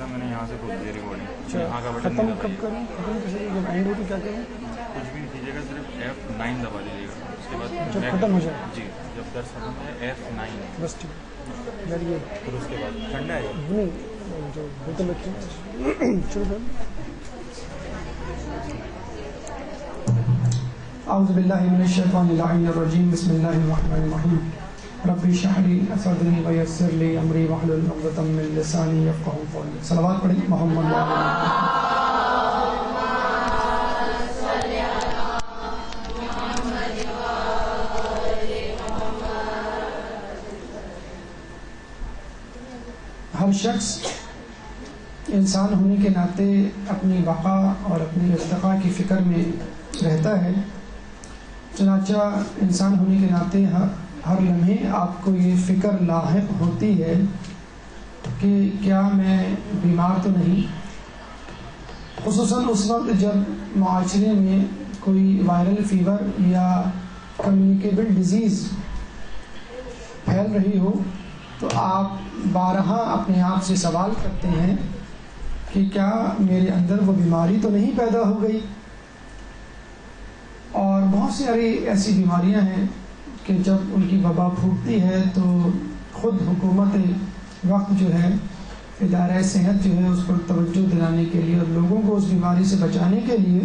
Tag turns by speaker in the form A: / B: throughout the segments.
A: میں نے یہاں سے کھول دیا ریکارڈنگ. یہاں کا بٹن
B: ختم کب کروں؟ ختم کیسے جب اینڈ ہو تو کیا کروں؟
A: کچھ بھی نہیں کیجیے گا, صرف F9 دبا دیجیے گا. اس کے بعد
B: جب ختم ہو جائے
A: جی جب درس ختم ہے F9
B: بس ٹھیک ہے.
A: پھر اس کے بعد ٹھنڈا ہے
B: نہیں جو بوتل رکھی ہے شروع کر. اعوذ باللہ من الشیطان اللعین الرجیم. بسم اللہ الرحمن الرحیم. رب اشرح لی صدری ویسر لی امری واحلل عقدۃ من لسانی یفقہوا قولی. صلوات پڑھیں محمد و علی ہر شخص انسان ہونے کے ناطے اپنی بقا اور اپنی ارتقاء کی فکر میں رہتا ہے. چنانچہ انسان ہونے کے ناطے ہر لمحے آپ کو یہ فکر لاحق ہوتی ہے کہ کیا میں بیمار تو نہیں, خصوصاً اس وقت جب معاشرے میں کوئی وائرل فیور یا کمیونیکیبل ڈیزیز پھیل رہی ہو تو آپ بارہا اپنے آپ سے سوال کرتے ہیں کہ کیا میرے اندر وہ بیماری تو نہیں پیدا ہو گئی. اور بہت ساری ایسی بیماریاں ہیں کہ جب ان کی وبا پھوٹتی ہے تو خود حکومت وقت جو ہے, ادارہ صحت جو ہے, اس پر توجہ دلانے کے لیے اور لوگوں کو اس بیماری سے بچانے کے لیے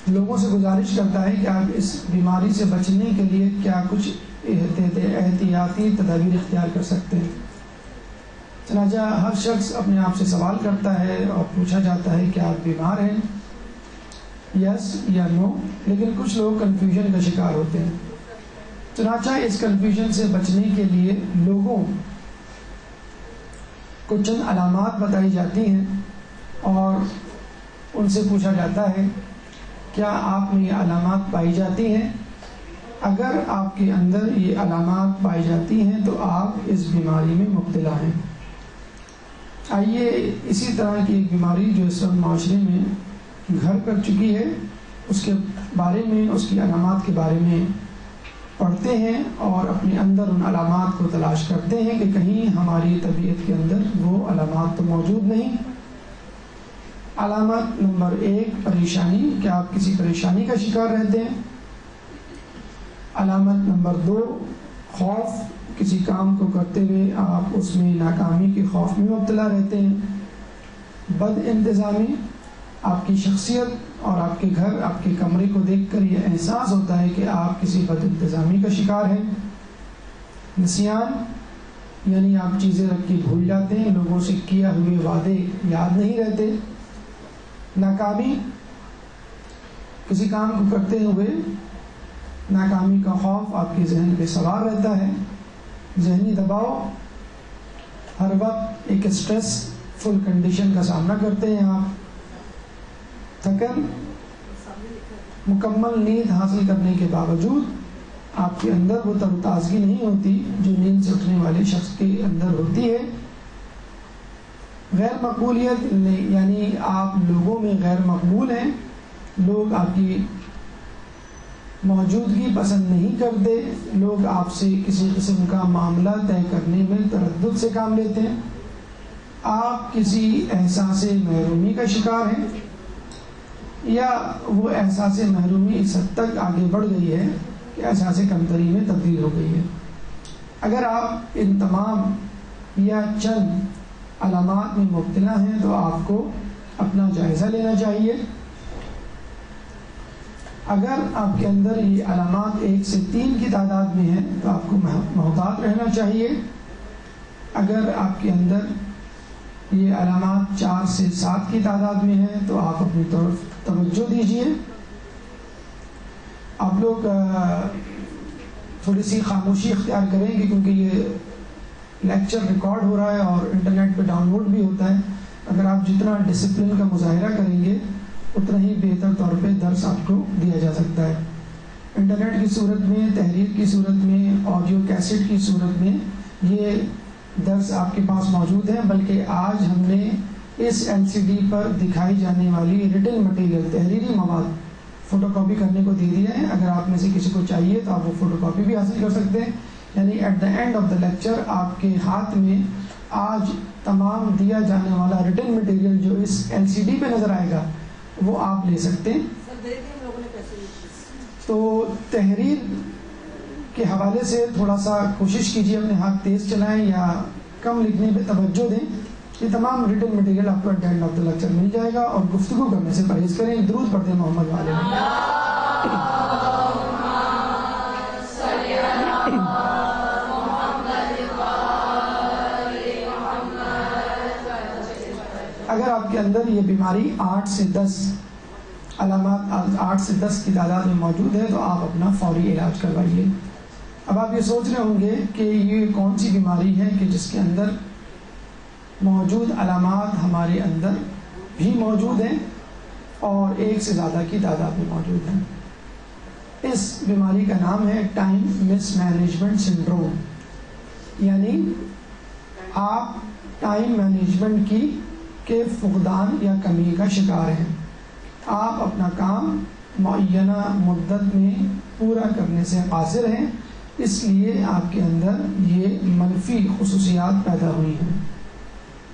B: لوگوں سے گزارش کرتا ہے کہ آپ اس بیماری سے بچنے کے لیے کیا کچھ احتیاطی تدابیر اختیار کر سکتے ہیں. چنانچہ ہر شخص اپنے آپ سے سوال کرتا ہے اور پوچھا جاتا ہے کہ آپ بیمار ہیں, یس یا نو, لیکن کچھ لوگ کنفیوژن کا شکار ہوتے ہیں. چنانچہ اس کنفیوژن سے بچنے کے لیے لوگوں کو چند علامات بتائی جاتی ہیں اور ان سے پوچھا جاتا ہے کیا آپ میں یہ علامات پائی جاتی ہیں. اگر آپ کے اندر یہ علامات پائی جاتی ہیں تو آپ اس بیماری میں مبتلا ہیں. آئیے اسی طرح کی ایک بیماری جو اس وقت معاشرے میں گھر کر چکی ہے اس کے بارے میں, اس کی علامات کے بارے میں پڑھتے ہیں اور اپنے اندر ان علامات کو تلاش کرتے ہیں کہ کہیں ہماری طبیعت کے اندر وہ علامات تو موجود نہیں. علامت نمبر 1 پریشانی, کہ آپ کسی پریشانی کا شکار رہتے ہیں. علامت نمبر 2 خوف, کسی کام کو کرتے ہوئے آپ اس میں ناکامی کے خوف میں مبتلا رہتے ہیں. بد انتظامی, آپ کی شخصیت اور آپ کے گھر, آپ کے کمرے کو دیکھ کر یہ احساس ہوتا ہے کہ آپ کسی بد انتظامی کا شکار ہیں. نسیان, یعنی آپ چیزیں رکھ کے بھول جاتے ہیں, لوگوں سے کیا ہوئے وعدے یاد نہیں رہتے. ناکامی, کسی کام کو کرتے ہوئے ناکامی کا خوف آپ کے ذہن پہ سوار رہتا ہے. ذہنی دباؤ, ہر وقت ایک اسٹریس فل کنڈیشن کا سامنا کرتے ہیں آپ. تھکن, مکمل نیند حاصل کرنے کے باوجود آپ کے اندر وہ تر و تازگی نہیں ہوتی جو نیند سے اٹھنے والے شخص کے اندر ہوتی ہے. غیر مقبولیت, یعنی آپ لوگوں میں غیر مقبول ہیں, لوگ آپ کی موجودگی پسند نہیں کرتے, لوگ آپ سے کسی قسم کا معاملہ طے کرنے میں تردد سے کام لیتے ہیں. آپ کسی احساس محرومی کا شکار ہیں یا وہ احساس محرومی اس حد تک آگے بڑھ گئی ہے کہ احساس کمتری میں تبدیل ہو گئی ہے. اگر آپ ان تمام یا چند علامات میں مبتلا ہیں تو آپ کو اپنا جائزہ لینا چاہیے. اگر آپ کے اندر یہ علامات 1 سے 3 کی تعداد میں ہیں تو آپ کو محتاط رہنا چاہیے. اگر آپ کے اندر یہ علامات 4 سے 7 کی تعداد میں ہیں تو آپ اپنی طرف توجہ دیجیے. آپ لوگ تھوڑی سی خاموشی اختیار کریں گے کیونکہ یہ لیکچر ریکارڈ ہو رہا ہے اور انٹرنیٹ پہ ڈاؤن لوڈ بھی ہوتا ہے. اگر آپ جتنا ڈسپلن کا مظاہرہ کریں گے اتنا ہی بہتر طور پہ درس آپ کو دیا جا سکتا ہے. انٹرنیٹ کی صورت میں, تحریر کی صورت میں, آڈیو کیسٹ کی صورت میں یہ درس آپ کے پاس موجود ہیں, بلکہ آج ہم نے اس LCD پر دکھائی جانے والی ریٹن مٹیریل, تحریری مواد فوٹو کاپی کرنے کو دے دیا ہے. اگر آپ میں سے کسی کو چاہیے تو آپ وہ فوٹو کاپی بھی حاصل کر سکتے ہیں. یعنی at the end of the lecture آپ کے ہاتھ میں آج تمام دیا جانے والا ریٹن مٹیریل جو اس LCD پہ نظر آئے گا وہ آپ لے سکتے ہیں. تو تحریر کے حوالے سے تھوڑا سا کوشش کیجیے اپنے ہاتھ تیز چلائیں یا کم لکھنے پہ توجہ دیں. یہ تمام ریٹن مٹیریل آپ کو at the end of the lecture مل جائے گا. اور گفتگو کرنے سے پرہیز کریں. درود پڑھتے محمد والے. اگر آپ کے اندر یہ بیماری 8 سے 10 علامات 8 سے 10 کی تعداد میں موجود ہے تو آپ اپنا فوری علاج کروائیے. اب آپ یہ سوچ رہے ہوں گے کہ یہ کون سی بیماری ہے کہ جس کے اندر موجود علامات ہمارے اندر بھی موجود ہیں اور 1 سے زیادہ کی تعداد میں موجود ہیں. اس بیماری کا نام ہے ٹائم مس مینجمنٹ سنڈروم. یعنی آپ ٹائم مینجمنٹ کے فقدان یا کمی کا شکار ہیں. آپ اپنا کام معینہ مدت میں پورا کرنے سے قاصر ہیں، اس لیے آپ کے اندر یہ منفی خصوصیات پیدا ہوئی ہیں.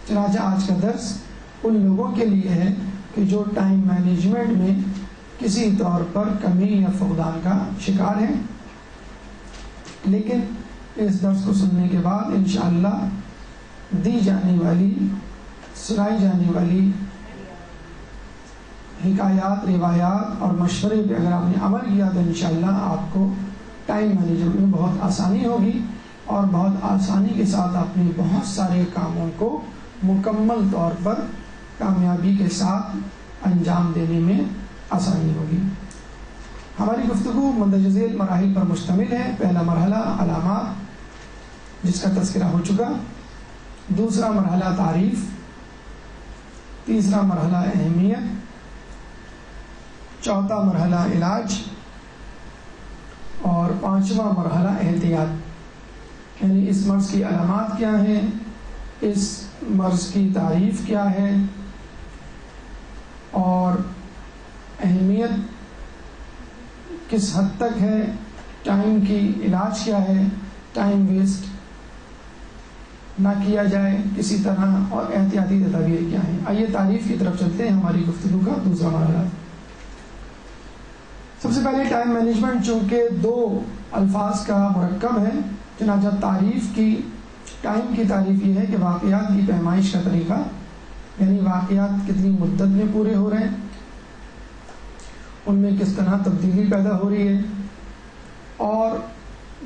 B: چنانچہ آج کا درس ان لوگوں کے لیے ہے کہ جو ٹائم مینجمنٹ میں کسی طور پر کمی یا فقدان کا شکار ہیں. لیکن اس درس کو سننے کے بعد انشاءاللہ سنائی جانے والی حکایات، روایات اور مشورے پہ اگر آپ نے عمل کیا تو انشاءاللہ آپ کو ٹائم مینجمنٹ میں بہت آسانی ہوگی اور بہت آسانی کے ساتھ اپنے بہت سارے کاموں کو مکمل طور پر کامیابی کے ساتھ انجام دینے میں آسانی ہوگی. ہماری گفتگو مندرجہ ذیل مراحل پر مشتمل ہے. پہلا مرحلہ علامات جس کا تذکرہ ہو چکا، دوسرا مرحلہ تعریف، تیسرا مرحلہ اہمیت، چوتھا مرحلہ علاج اور پانچواں مرحلہ احتیاط. یعنی اس مرض کی علامات کیا ہیں، اس مرض کی تعریف کیا ہے اور اہمیت کس حد تک ہے، ٹائم کی علاج کیا ہے، ٹائم ویسٹ نہ کیا جائے کسی طرح، اور احتیاطی تدابیر کیا ہیں. آئیے تعریف کی طرف چلتے ہیں. ہماری گفتگو کا دوسرا مرحلہ. سب سے پہلے ٹائم مینجمنٹ چونکہ 2 الفاظ کا مرکب ہے، چنانچہ ٹائم کی تعریف یہ ہے کہ واقعات کی پیمائش کا طریقہ، یعنی واقعات کتنی مدت میں پورے ہو رہے ہیں، ان میں کس طرح تبدیلی پیدا ہو رہی ہے، اور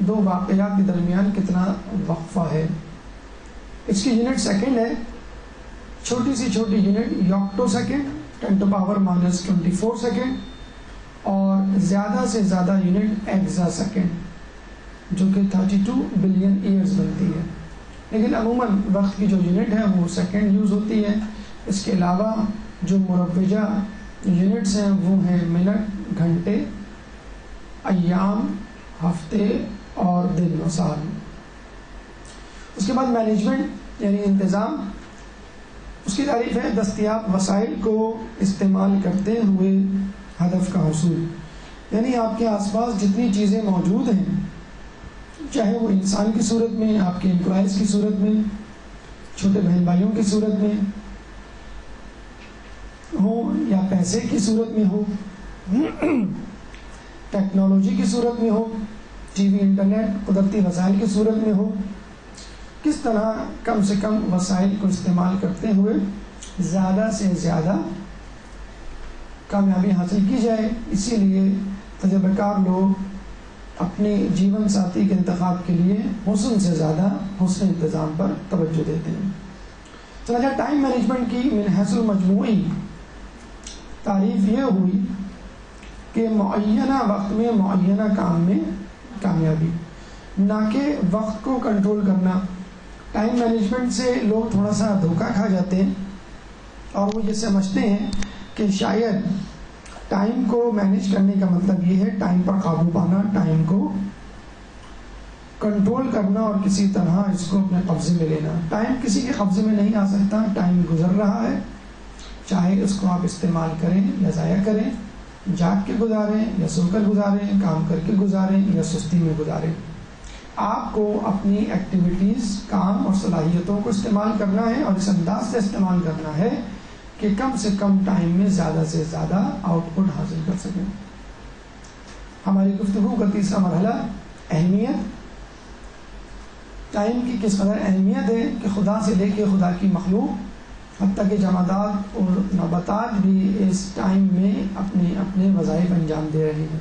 B: 2 واقعات کے درمیان کتنا وقفہ ہے. اس کی یونٹ سیکنڈ ہے. چھوٹی سے چھوٹی یونٹ یوکٹو سیکنڈ 10⁻⁻24 سیکنڈ اور زیادہ سے زیادہ یونٹ ایگزا سیکنڈ جو کہ 32 بلین ایئرز بنتی ہے. لیکن عموماً وقت کی جو یونٹ ہے وہ سیکنڈ یوز ہوتی ہے. اس کے علاوہ جو مروجہ یونٹس ہیں وہ ہیں منٹ، گھنٹے، ایام، ہفتے اور دن و سال. اس کے بعد مینجمنٹ یعنی انتظام. اس کی تعریف ہے دستیاب وسائل کو استعمال کرتے ہوئے ہدف کا حصول. یعنی آپ کے آس پاس جتنی چیزیں موجود ہیں، چاہے وہ انسان کی صورت میں، آپ کے امپلائز کی صورت میں، چھوٹے بہن بھائیوں کی صورت میں ہو یا پیسے کی صورت میں ہو، ٹیکنالوجی کی صورت میں ہو، ٹی وی، انٹرنیٹ، قدرتی وسائل کی صورت میں ہو، کس طرح کم سے کم وسائل کو استعمال کرتے ہوئے زیادہ سے زیادہ کامیابی حاصل کی جائے. اسی لیے تجربہ کار لوگ اپنے جیون ساتھی کے انتخاب کے لیے حسن سے زیادہ حسن انتظام پر توجہ دیتے ہیں. چنانچہ ٹائم مینجمنٹ کی من حیث المجموعی تعریف یہ ہوئی کہ معینہ وقت میں معینہ کام میں کامیابی، نہ کہ وقت کو کنٹرول کرنا. ٹائم مینجمنٹ سے لوگ تھوڑا سا دھوکہ کھا جاتے ہیں اور وہ یہ سمجھتے ہیں کہ شاید ٹائم کو مینیج کرنے کا مطلب یہ ہے ٹائم پر قابو پانا، ٹائم کو کنٹرول کرنا اور کسی طرح اس کو اپنے قبضے میں لینا. ٹائم کسی کے قبضے میں نہیں آ سکتا. ٹائم گزر رہا ہے، چاہے اس کو آپ استعمال کریں یا ضائع کریں، جاگ کے گزاریں یا سو کر گزاریں، کام کر کے گزاریں یا سستی میں گزاریں. آپ کو اپنی ایکٹیویٹیز، کام اور صلاحیتوں کو استعمال کرنا ہے اور اس انداز سے استعمال کرنا ہے کہ کم سے کم ٹائم میں زیادہ سے زیادہ آؤٹ پٹ حاصل کر سکیں۔ ہماری گفتگو کا تیسرا مرحلہ اہمیت۔ ٹائم کی کس قدر اہمیت ہے کہ خدا سے لے کے خدا کی مخلوق حتیٰ کہ جمادات اور نباتات بھی اس ٹائم میں اپنے اپنے وظائف انجام دے رہے ہیں۔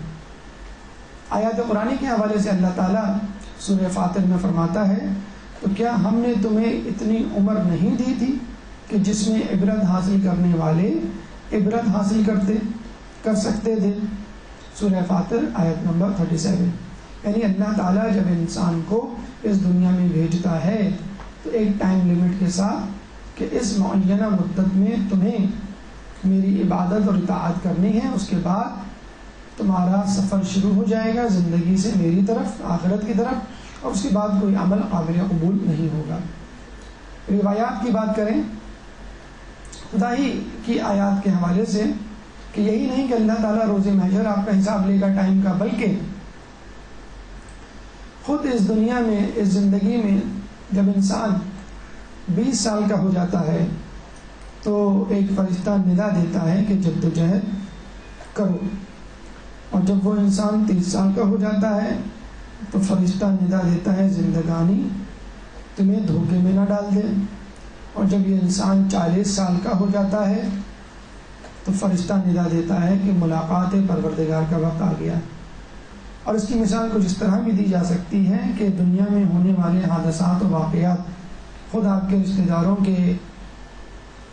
B: آیات قرآنی کے حوالے سے اللہ تعالیٰ سورہ فاطر میں فرماتا ہے، تو کیا ہم نے تمہیں اتنی عمر نہیں دی تھی کہ جس میں عبرت حاصل کرنے والے عبرت حاصل کر سکتے تھے؟ سورہ فاطر آیت نمبر 37۔ یعنی اللہ تعالیٰ جب انسان کو اس دنیا میں بھیجتا ہے تو ایک ٹائم لیمٹ کے ساتھ کہ اس معینہ مدت میں تمہیں میری عبادت اور اطاعت کرنی ہے، اس کے بعد تمہارا سفر شروع ہو جائے گا زندگی سے میری طرف، آخرت کی طرف، اور اس کے بعد کوئی عمل قابل قبول نہیں ہوگا۔ روایات کی بات کریں خدا ہی کی آیات کے حوالے سے کہ یہی نہیں کہ اللہ تعالیٰ روز محشر آپ کا حساب لے گا ٹائم کا، بلکہ خود اس دنیا میں، اس زندگی میں جب انسان 20 سال کا ہو جاتا ہے تو ایک فرشتہ ندا دیتا ہے کہ جدوجہد کرو، اور جب وہ انسان 30 سال کا ہو جاتا ہے تو فرشتہ ندا دیتا ہے زندگانی تمہیں دھوکے میں نہ ڈال دے، اور جب یہ انسان 40 سال کا ہو جاتا ہے تو فرشتہ ندا دیتا ہے کہ ملاقات پروردگار کا وقت آ گیا۔ اور اس کی مثال کچھ اس طرح بھی دی جا سکتی ہے کہ دنیا میں ہونے والے حادثات و واقعات، خود آپ کے رشتہ داروں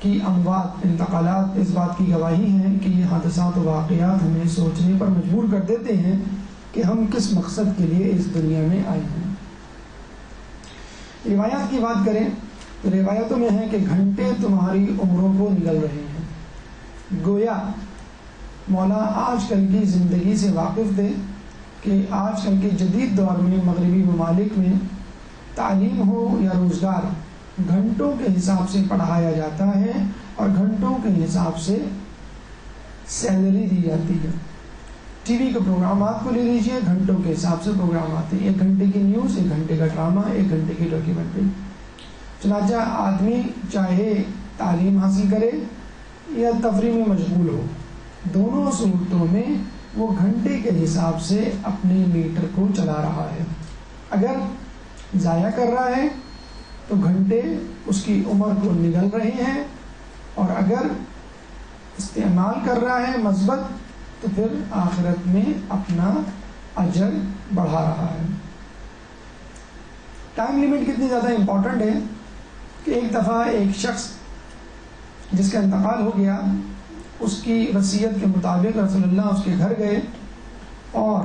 B: کی اموات، انتقالات اس بات کی گواہی ہیں کہ یہ حادثات و واقعات ہمیں سوچنے پر مجبور کر دیتے ہیں کہ ہم کس مقصد کے لیے اس دنیا میں آئے ہیں۔ روایات کی بات کریں تو روایتوں میں ہے کہ گھنٹے تمہاری عمروں کو نگل رہے ہیں۔ گویا مولا آج کل کی زندگی سے واقف تھے کہ آج کل کے جدید دور میں مغربی ممالک میں تعلیم ہو یا روزگار گھنٹوں کے حساب سے پڑھایا جاتا ہے اور گھنٹوں کے حساب سے سیلری دی جاتی ہے۔ ٹی وی کے پروگرامات کو لے لیجیے، گھنٹوں کے حساب سے پروگرام آتے ہیں، 1 گھنٹے کی نیوز، 1 گھنٹے کا ڈرامہ، 1 گھنٹے کی ڈاکیومنٹری۔ چنانچہ آدمی چاہے تعلیم حاصل کرے یا تفریح میں مشغول ہو، دونوں صورتوں میں وہ گھنٹے کے حساب سے اپنے میٹر کو چلا رہا ہے۔ اگر ضائع کر رہا ہے تو گھنٹے اس کی عمر کو نگل رہے ہیں، اور اگر استعمال کر رہا ہے مثبت تو پھر آخرت میں اپنا اجر بڑھا رہا ہے۔ ٹائم لیمٹ کتنی زیادہ امپورٹنٹ ہے کہ ایک دفعہ ایک شخص جس کا انتقال ہو گیا، اس کی وصیت کے مطابق رسول اللہ اس کے گھر گئے اور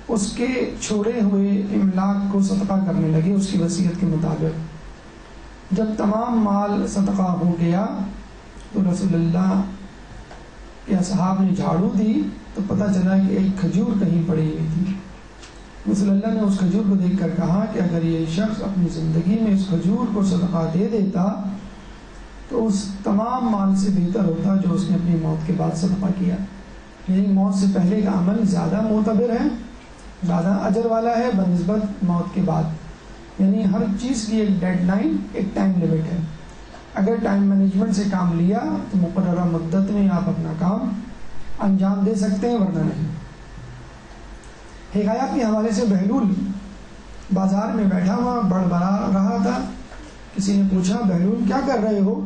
B: اس کے چھوڑے ہوئے املاک کو صدقہ کرنے لگے اس کی وصیت کے مطابق۔ جب تمام مال صدقہ ہو گیا تو رسول اللہ کے اصحاب نے جھاڑو دی تو پتہ چلا کہ ایک کھجور کہیں پڑی ہوئی تھی۔ رسول اللہ نے اس کھجور کو دیکھ کر کہا کہ اگر یہ شخص اپنی زندگی میں اس کھجور کو صدقہ دے دیتا تو اس تمام مال سے بہتر ہوتا جو اس نے اپنی موت کے بعد صدقہ کیا۔ یعنی موت سے پہلے کا عمل زیادہ معتبر ہے، زیادہ اجر والا ہے بنسبت موت کے بعد۔ یعنی ہر چیز کی ایک ڈیڈ لائن، ایک ٹائم لیمٹ ہے۔ اگر ٹائم مینجمنٹ سے کام لیا تو مقررہ مدت میں آپ اپنا کام انجام دے سکتے ہیں، ورنہ نہیں۔ حکایات کے حوالے سے بہلول بازار میں بیٹھا ہوا بڑبڑا رہا تھا۔ کسی نے پوچھا بہلول کیا کر رہے ہو؟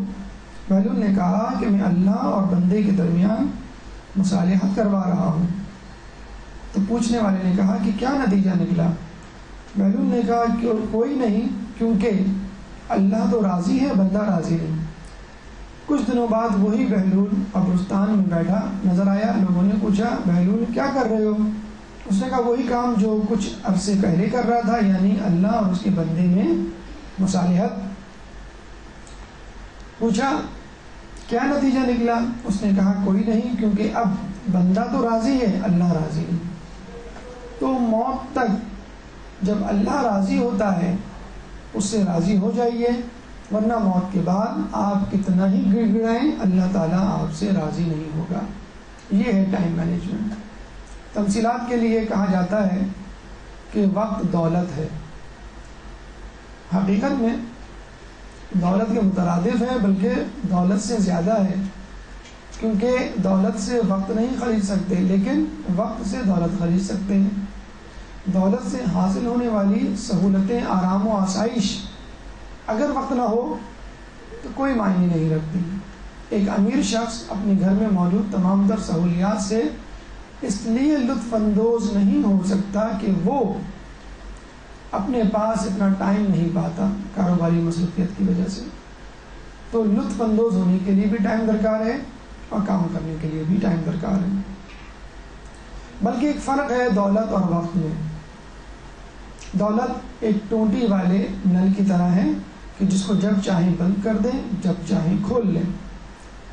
B: بہلول نے کہا کہ میں اللہ اور بندے کے درمیان مصالحت کروا رہا ہوں۔ تو پوچھنے والے نے کہا کہ کیا نتیجہ نکلا؟ بہلول نے کہا کہ کوئی نہیں، کیونکہ اللہ تو راضی ہے، بندہ راضی نہیں۔ کچھ دنوں بعد وہی بہلول قبرستان میں بیٹھا نظر آیا۔ لوگوں نے پوچھا بہلول کیا کر رہے ہو؟ اس نے کہا وہی کام جو کچھ عرصے پہلے کر رہا تھا، یعنی اللہ اور اس کے بندے میں مصالحت۔ پوچھا کیا نتیجہ نکلا؟ اس نے کہا کوئی نہیں، کیونکہ اب بندہ تو راضی ہے، اللہ راضی نہیں۔ تو موت تک جب اللہ راضی ہوتا ہے اس سے راضی ہو جائیے، ورنہ موت کے بعد آپ کتنا ہی گڑ گڑائیں اللہ تعالیٰ آپ سے راضی نہیں ہوگا۔ یہ ہے ٹائم مینجمنٹ۔ تمثیلات کے لیے کہا جاتا ہے کہ کہ وقت دولت ہے. حقیقت میں دولت کے مترادف ہے، بلکہ دولت سے زیادہ ہے، کیونکہ دولت سے وقت نہیں خرید سکتے، لیکن وقت سے دولت خرید سکتے ہیں. دولت سے حاصل ہونے والی سہولتیں، آرام و آسائش اگر وقت نہ ہو تو کوئی معنی نہیں رکھتی. ایک امیر شخص اپنے گھر میں موجود تمام تر سہولیات سے اس لیے لطف اندوز نہیں ہو سکتا کہ وہ اپنے پاس اتنا ٹائم نہیں پاتا کاروباری مصروفیت کی وجہ سے. تو لطف اندوز ہونے کے لیے بھی ٹائم درکار ہے اور کام کرنے کے لیے بھی ٹائم درکار ہے. بلکہ ایک فرق ہے دولت اور وقت میں. دولت ایک ٹوٹی والے نل کی طرح ہے کہ جس کو جب چاہیں بند کر دیں، جب چاہیں کھول لیں.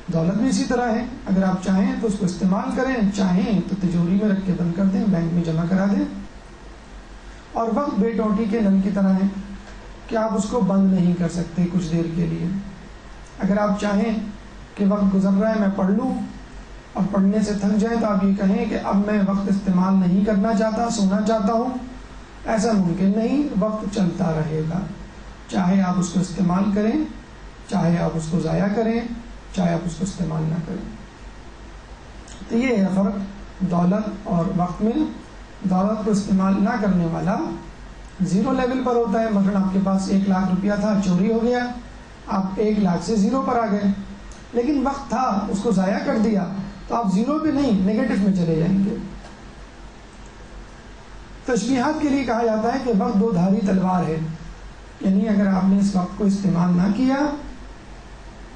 B: دولت بھی اسی طرح ہے، اگر آپ چاہیں تو اس کو استعمال کریں، چاہیں تو تجوری میں رکھ کے بند کر دیں، بینک میں جمع کرا دیں. اور وقت بے ٹوٹی کے نل کی طرح ہے کہ آپ اس کو بند نہیں کر سکتے کچھ دیر کے لیے. اگر آپ چاہیں کہ وقت گزر رہا ہے میں پڑھ لوں اور پڑھنے سے تھک جائیں تو آپ یہ کہیں کہ اب میں وقت استعمال نہیں کرنا چاہتا، سونا چاہتا ہوں. ایسا ممکن نہیں، وقت چلتا رہے گا، چاہے آپ اس کو استعمال کریں، چاہے آپ اس کو ضائع کریں، چاہے آپ اس کو استعمال نہ کریں. تو یہ ہے فرق دولت اور وقت میں. دولت کو استعمال نہ کرنے والا زیرو لیول پر ہوتا ہے. مثلا آپ کے پاس 1 لاکھ روپیہ تھا، چوری ہو گیا، آپ 1 لاکھ سے زیرو پر آ گئے. لیکن وقت تھا، اس کو ضائع کر دیا تو آپ زیرو پہ نہیں، نیگیٹو میں چلے جائیں گے. تشبیہات کے لیے کہا جاتا ہے کہ وقت 2 دھاری تلوار ہے. یعنی اگر آپ نے اس وقت کو استعمال نہ کیا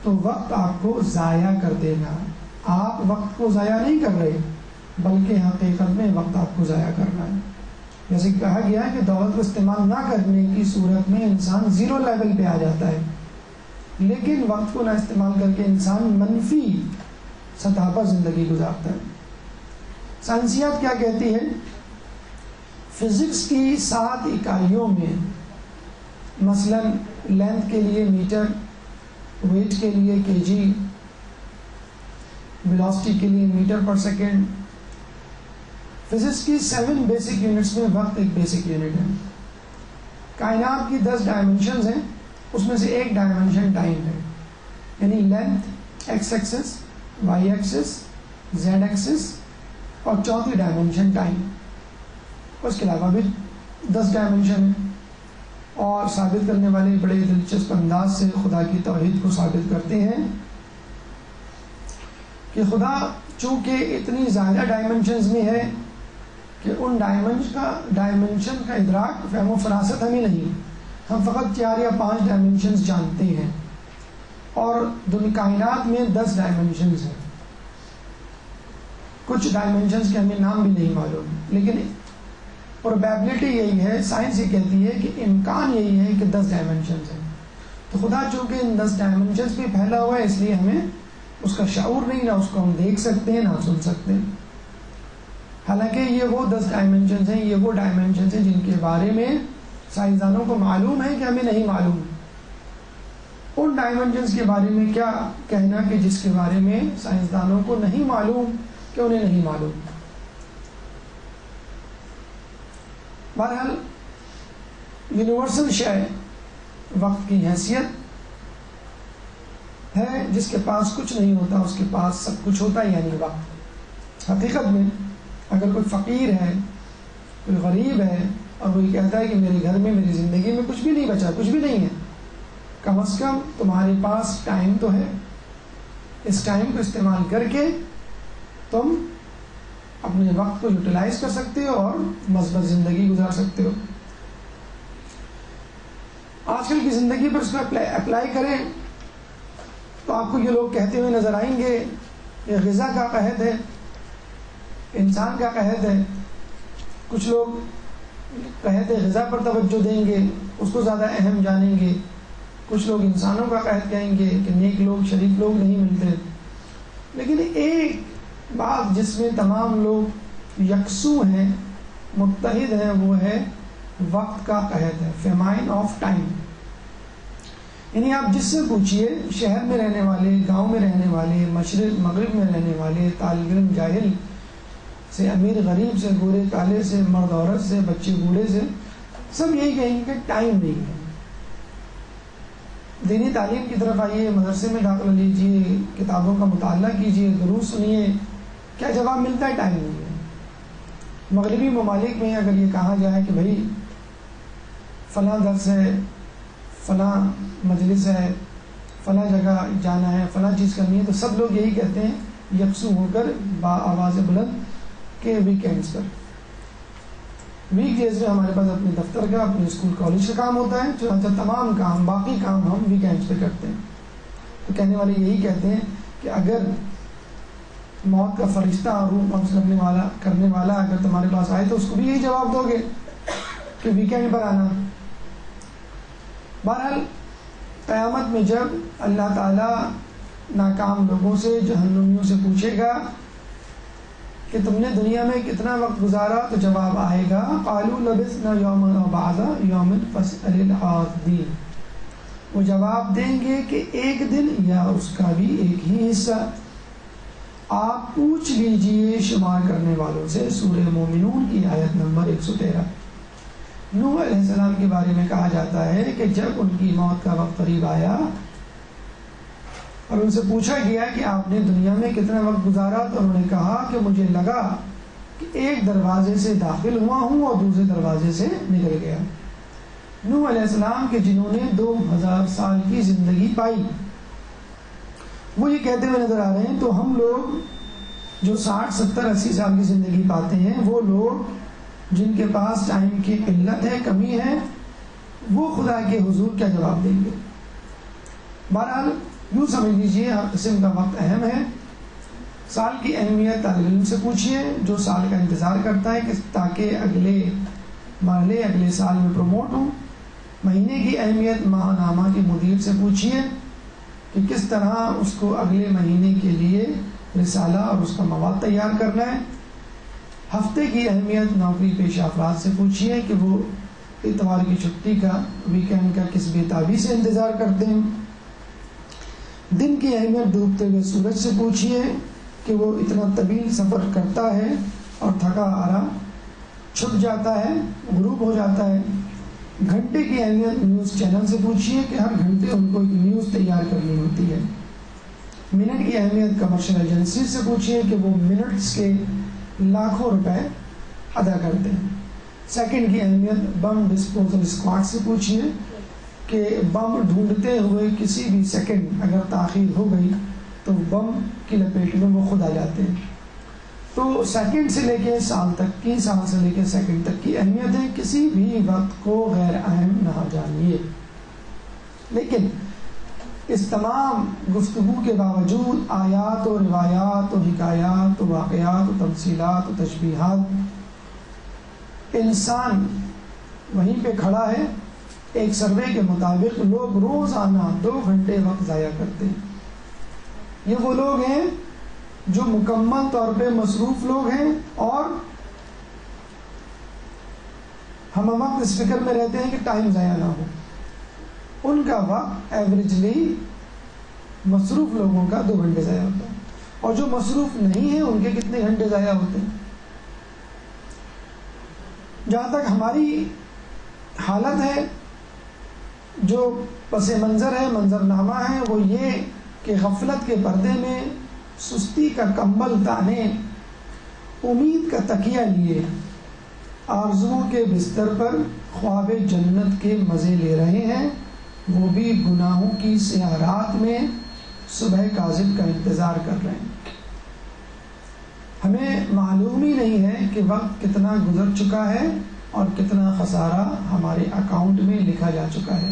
B: تو وقت آپ کو ضائع کر دے گا. آپ وقت کو ضائع نہیں کر رہے، بلکہ حقیقت میں وقت آپ کو ضائع کرنا ہے. جیسے کہا گیا ہے کہ دولت کو استعمال نہ کرنے کی صورت میں انسان زیرو لیول پہ آ جاتا ہے، لیکن وقت کو نہ استعمال کر کے انسان منفی سطح پر زندگی گزارتا ہے. سائنسیات کیا کہتی ہے؟ فزکس کی 7 اکائیوں میں، مثلا لینتھ کے لیے میٹر، ویٹ کے لیے کے جی، ویلوسٹی کے لیے میٹر پر سیکنڈ. فزکس کی 7 بیسک یونٹس میں وقت ایک بیسک یونٹ ہے. کائنات کی 10 ڈائمنشنز ہیں، اس میں سے ایک ڈائمنشن ٹائم ہے. یعنی length x axis, y axis, z axis اور چوتھی ڈائمنشن ٹائم. اس کے علاوہ بھی 10 ڈائمنشن ہیں. اور ثابت کرنے والے بڑے دلچسپ انداز سے خدا کی توحید کو ثابت کرتے ہیں کہ خدا چونکہ اتنی زیادہ ڈائمنشنز میں ہے کہ ان ڈائمنشن کا ادراک، فہم و فراست ہمیں نہیں. ہم فقط 4 یا 5 ڈائمنشنز جانتے ہیں، اور کائنات میں 10 ڈائمنشنز ہیں. کچھ ڈائمنشنز کے ہمیں نام بھی نہیں معلوم، لیکن پروبیبلٹی یہی ہے، سائنس یہ کہتی ہے کہ امکان یہی ہے کہ 10 ڈائمنشنز ہیں. تو خدا چونکہ ان 10 ڈائمنشنز پہ پھیلا ہوا ہے، اس لیے ہمیں اس کا شعور نہیں، نہ اس کو ہم دیکھ سکتے ہیں، نہ سن سکتے ہیں. حالانکہ یہ وہ 10 ڈائمنشنز ہیں، یہ وہ ڈائمنشنز ہیں جن کے بارے میں سائنسدانوں کو معلوم ہے کہ ہمیں نہیں معلوم. ان ڈائمنشنز کے بارے میں کیا کہنا کہ جس کے بارے میں سائنسدانوں کو نہیں معلوم کہ انہیں نہیں معلوم. بہرحال یونیورسل شے وقت کی حیثیت ہے. جس کے پاس کچھ نہیں ہوتا اس کے پاس سب کچھ ہوتا ہے، یعنی وقت. حقیقت میں اگر کوئی فقیر ہے، کوئی غریب ہے، اور وہ یہ کہتا ہے کہ میرے گھر میں، میری زندگی میں کچھ بھی نہیں بچا، کچھ بھی نہیں ہے، کم از کم تمہارے پاس ٹائم تو ہے. اس ٹائم کو استعمال کر کے تم اپنے وقت کو یوٹیلائز کر سکتے ہو اور مثبت زندگی گزار سکتے ہو. آج کل کی زندگی پر اس کو اپلائی کریں تو آپ کو یہ لوگ کہتے ہوئے نظر آئیں گے یہ غذا کا قحط ہے، انسان کا قحط ہے. کچھ لوگ قحط غذا پر توجہ دیں گے، اس کو زیادہ اہم جانیں گے. کچھ لوگ انسانوں کا قحط کہیں گے کہ نیک لوگ، شریف لوگ نہیں ملتے. لیکن ایک بات جس میں تمام لوگ یکسو ہیں، متحد ہیں، وہ ہے وقت کا قحط ہے، فیمائن آف ٹائم. یعنی آپ جس سے پوچھئے، شہر میں رہنے والے، گاؤں میں رہنے والے، مشرق مغرب میں رہنے والے، طالب علم، جاہل، سے امیر غریب سے گورے کالے سے مرد عورت سے بچے بوڑھے سے سب یہی کہیں گے کہ ٹائم نہیں ہے. دینی تعلیم کی طرف آئیے, مدرسے میں داخلہ لیجیے, کتابوں کا مطالعہ کیجیے, دروس سنیے. کیا جواب ملتا ہے؟ ٹائم نہیں ہے. مغربی ممالک میں اگر یہ کہا جائے کہ بھائی فلاں درس ہے, فلاں مجلس ہے, فلاں جگہ جانا ہے, فلاں چیز کرنی ہے, تو سب لوگ یہی کہتے ہیں یکسو ہو کر آواز بلند کہ ویکینڈس پر. ویک ڈیز میں ہمارے پاس اپنے دفتر کا, اپنے اسکول کالج کا کام ہوتا ہے, چنانچہ تمام کام, باقی کام ہم ویکینڈس پہ کرتے ہیں. تو کہنے والے یہی کہتے ہیں کہ اگر موت کا فرشتہ روح قبض کرنے والا اگر تمہارے پاس آئے تو اس کو بھی یہی جواب دو گے کہ ویکینڈ پر آنا. بہرحال قیامت میں جب اللہ تعالیٰ ناکام لوگوں سے, جہنمیوں سے پوچھے گا کہ تم نے دنیا میں کتنا وقت گزارا, تو جواب آئے گا قالوا لبثنا یوما او بعض یوم فاسأل العادین. وہ جواب دیں گے کہ ایک دن یا اس کا بھی ایک ہی حصہ. آپ پوچھ لیجئے شمار کرنے والوں سے. سورہ مومنون کی آیت نمبر 113. نوح علیہ السلام کے بارے میں کہا جاتا ہے کہ جب ان کی موت کا وقت قریب آیا اور ان سے پوچھا گیا کہ آپ نے دنیا میں کتنا وقت گزارا, تو انہوں نے کہا کہ مجھے لگا کہ ایک دروازے سے داخل ہوا ہوں اور دوسرے دروازے سے نکل گیا. نوح علیہ السلام کے جنہوں نے 2000 سال کی زندگی پائی, وہ یہ کہتے ہوئے نظر آ رہے ہیں. تو ہم لوگ جو 60 70 80 سال کی زندگی پاتے ہیں, وہ لوگ جن کے پاس ٹائم کی قلت ہے, کمی ہے, وہ خدا کے حضور کیا جواب دیں گے. بہرحال یوں سمجھ لیجیے ہر قسم کا وقت اہم ہے. سال کی اہمیت طالب علم سے پوچھیے جو سال کا انتظار کرتا ہے کہ تاکہ اگلے مرحلے اگلے سال میں پروموٹ ہوں. مہینے کی اہمیت ماہ نامہ کے مدیر سے پوچھیے کہ کس طرح اس کو اگلے مہینے کے لیے رسالہ اور اس کا مواد تیار کرنا ہے. ہفتے کی اہمیت نوکری پیشہ افراد سے پوچھیے کہ وہ اتوار کی چھٹی کا, ویکینڈ کا کس بے تابی سے انتظار کرتے ہیں. دن کی اہمیت ڈوبتے ہوئے سورج سے پوچھیے کہ وہ اتنا طویل سفر کرتا ہے اور تھکا ہارا چھپ جاتا ہے, غروب ہو جاتا ہے. گھنٹے کی اہمیت نیوز چینل سے پوچھیے کہ ہر گھنٹے ان کو ایک نیوز تیار کرنی ہوتی ہے. منٹ کی اہمیت کمرشل ایجنسی سے پوچھیے کہ وہ منٹس کے لاکھوں روپے ادا کرتے ہیں. سیکنڈ کی اہمیت بم ڈسپوزل اسکواڈ سے پوچھیے کہ بم ڈھونڈتے ہوئے کسی بھی سیکنڈ اگر تاخیر ہو گئی تو بم کی لپیٹ میں وہ خود آ جاتے ہیں. تو سیکنڈ سے لے کے سال تک کی, سال سے لے کے سیکنڈ تک کی اہمیت ہے. کسی بھی وقت کو غیر اہم نہ جانیے. لیکن اس تمام گفتگو کے باوجود آیات و روایات و حکایات و واقعات و تمثیلات و تشبیہات, انسان وہیں پہ کھڑا ہے. ایک سروے کے مطابق لوگ روزانہ 2 گھنٹے وقت ضائع کرتے ہیں. یہ وہ لوگ ہیں جو مکمل طور پہ مصروف لوگ ہیں اور ہم وقت اس فکر میں رہتے ہیں کہ ٹائم ضائع نہ ہو. ان کا وقت ایوریجلی مصروف لوگوں کا 2 گھنٹے ضائع ہوتا ہے, اور جو مصروف نہیں ہیں ان کے کتنے گھنٹے ضائع ہوتے ہیں. جہاں تک ہماری حالت ہے, جو پس منظر ہے, منظرنامہ ہے, وہ یہ کہ غفلت کے پردے میں سستی کا کمبل تانے, امید کا تکیہ لیے, آرزوؤں کے بستر پر خواب جنت کے مزے لے رہے ہیں, وہ بھی گناہوں کی سیاہ رات میں صبح کاذب کا انتظار کر رہے ہیں. ہمیں معلوم ہی نہیں ہے کہ وقت کتنا گزر چکا ہے اور کتنا خسارہ ہمارے اکاؤنٹ میں لکھا جا چکا ہے.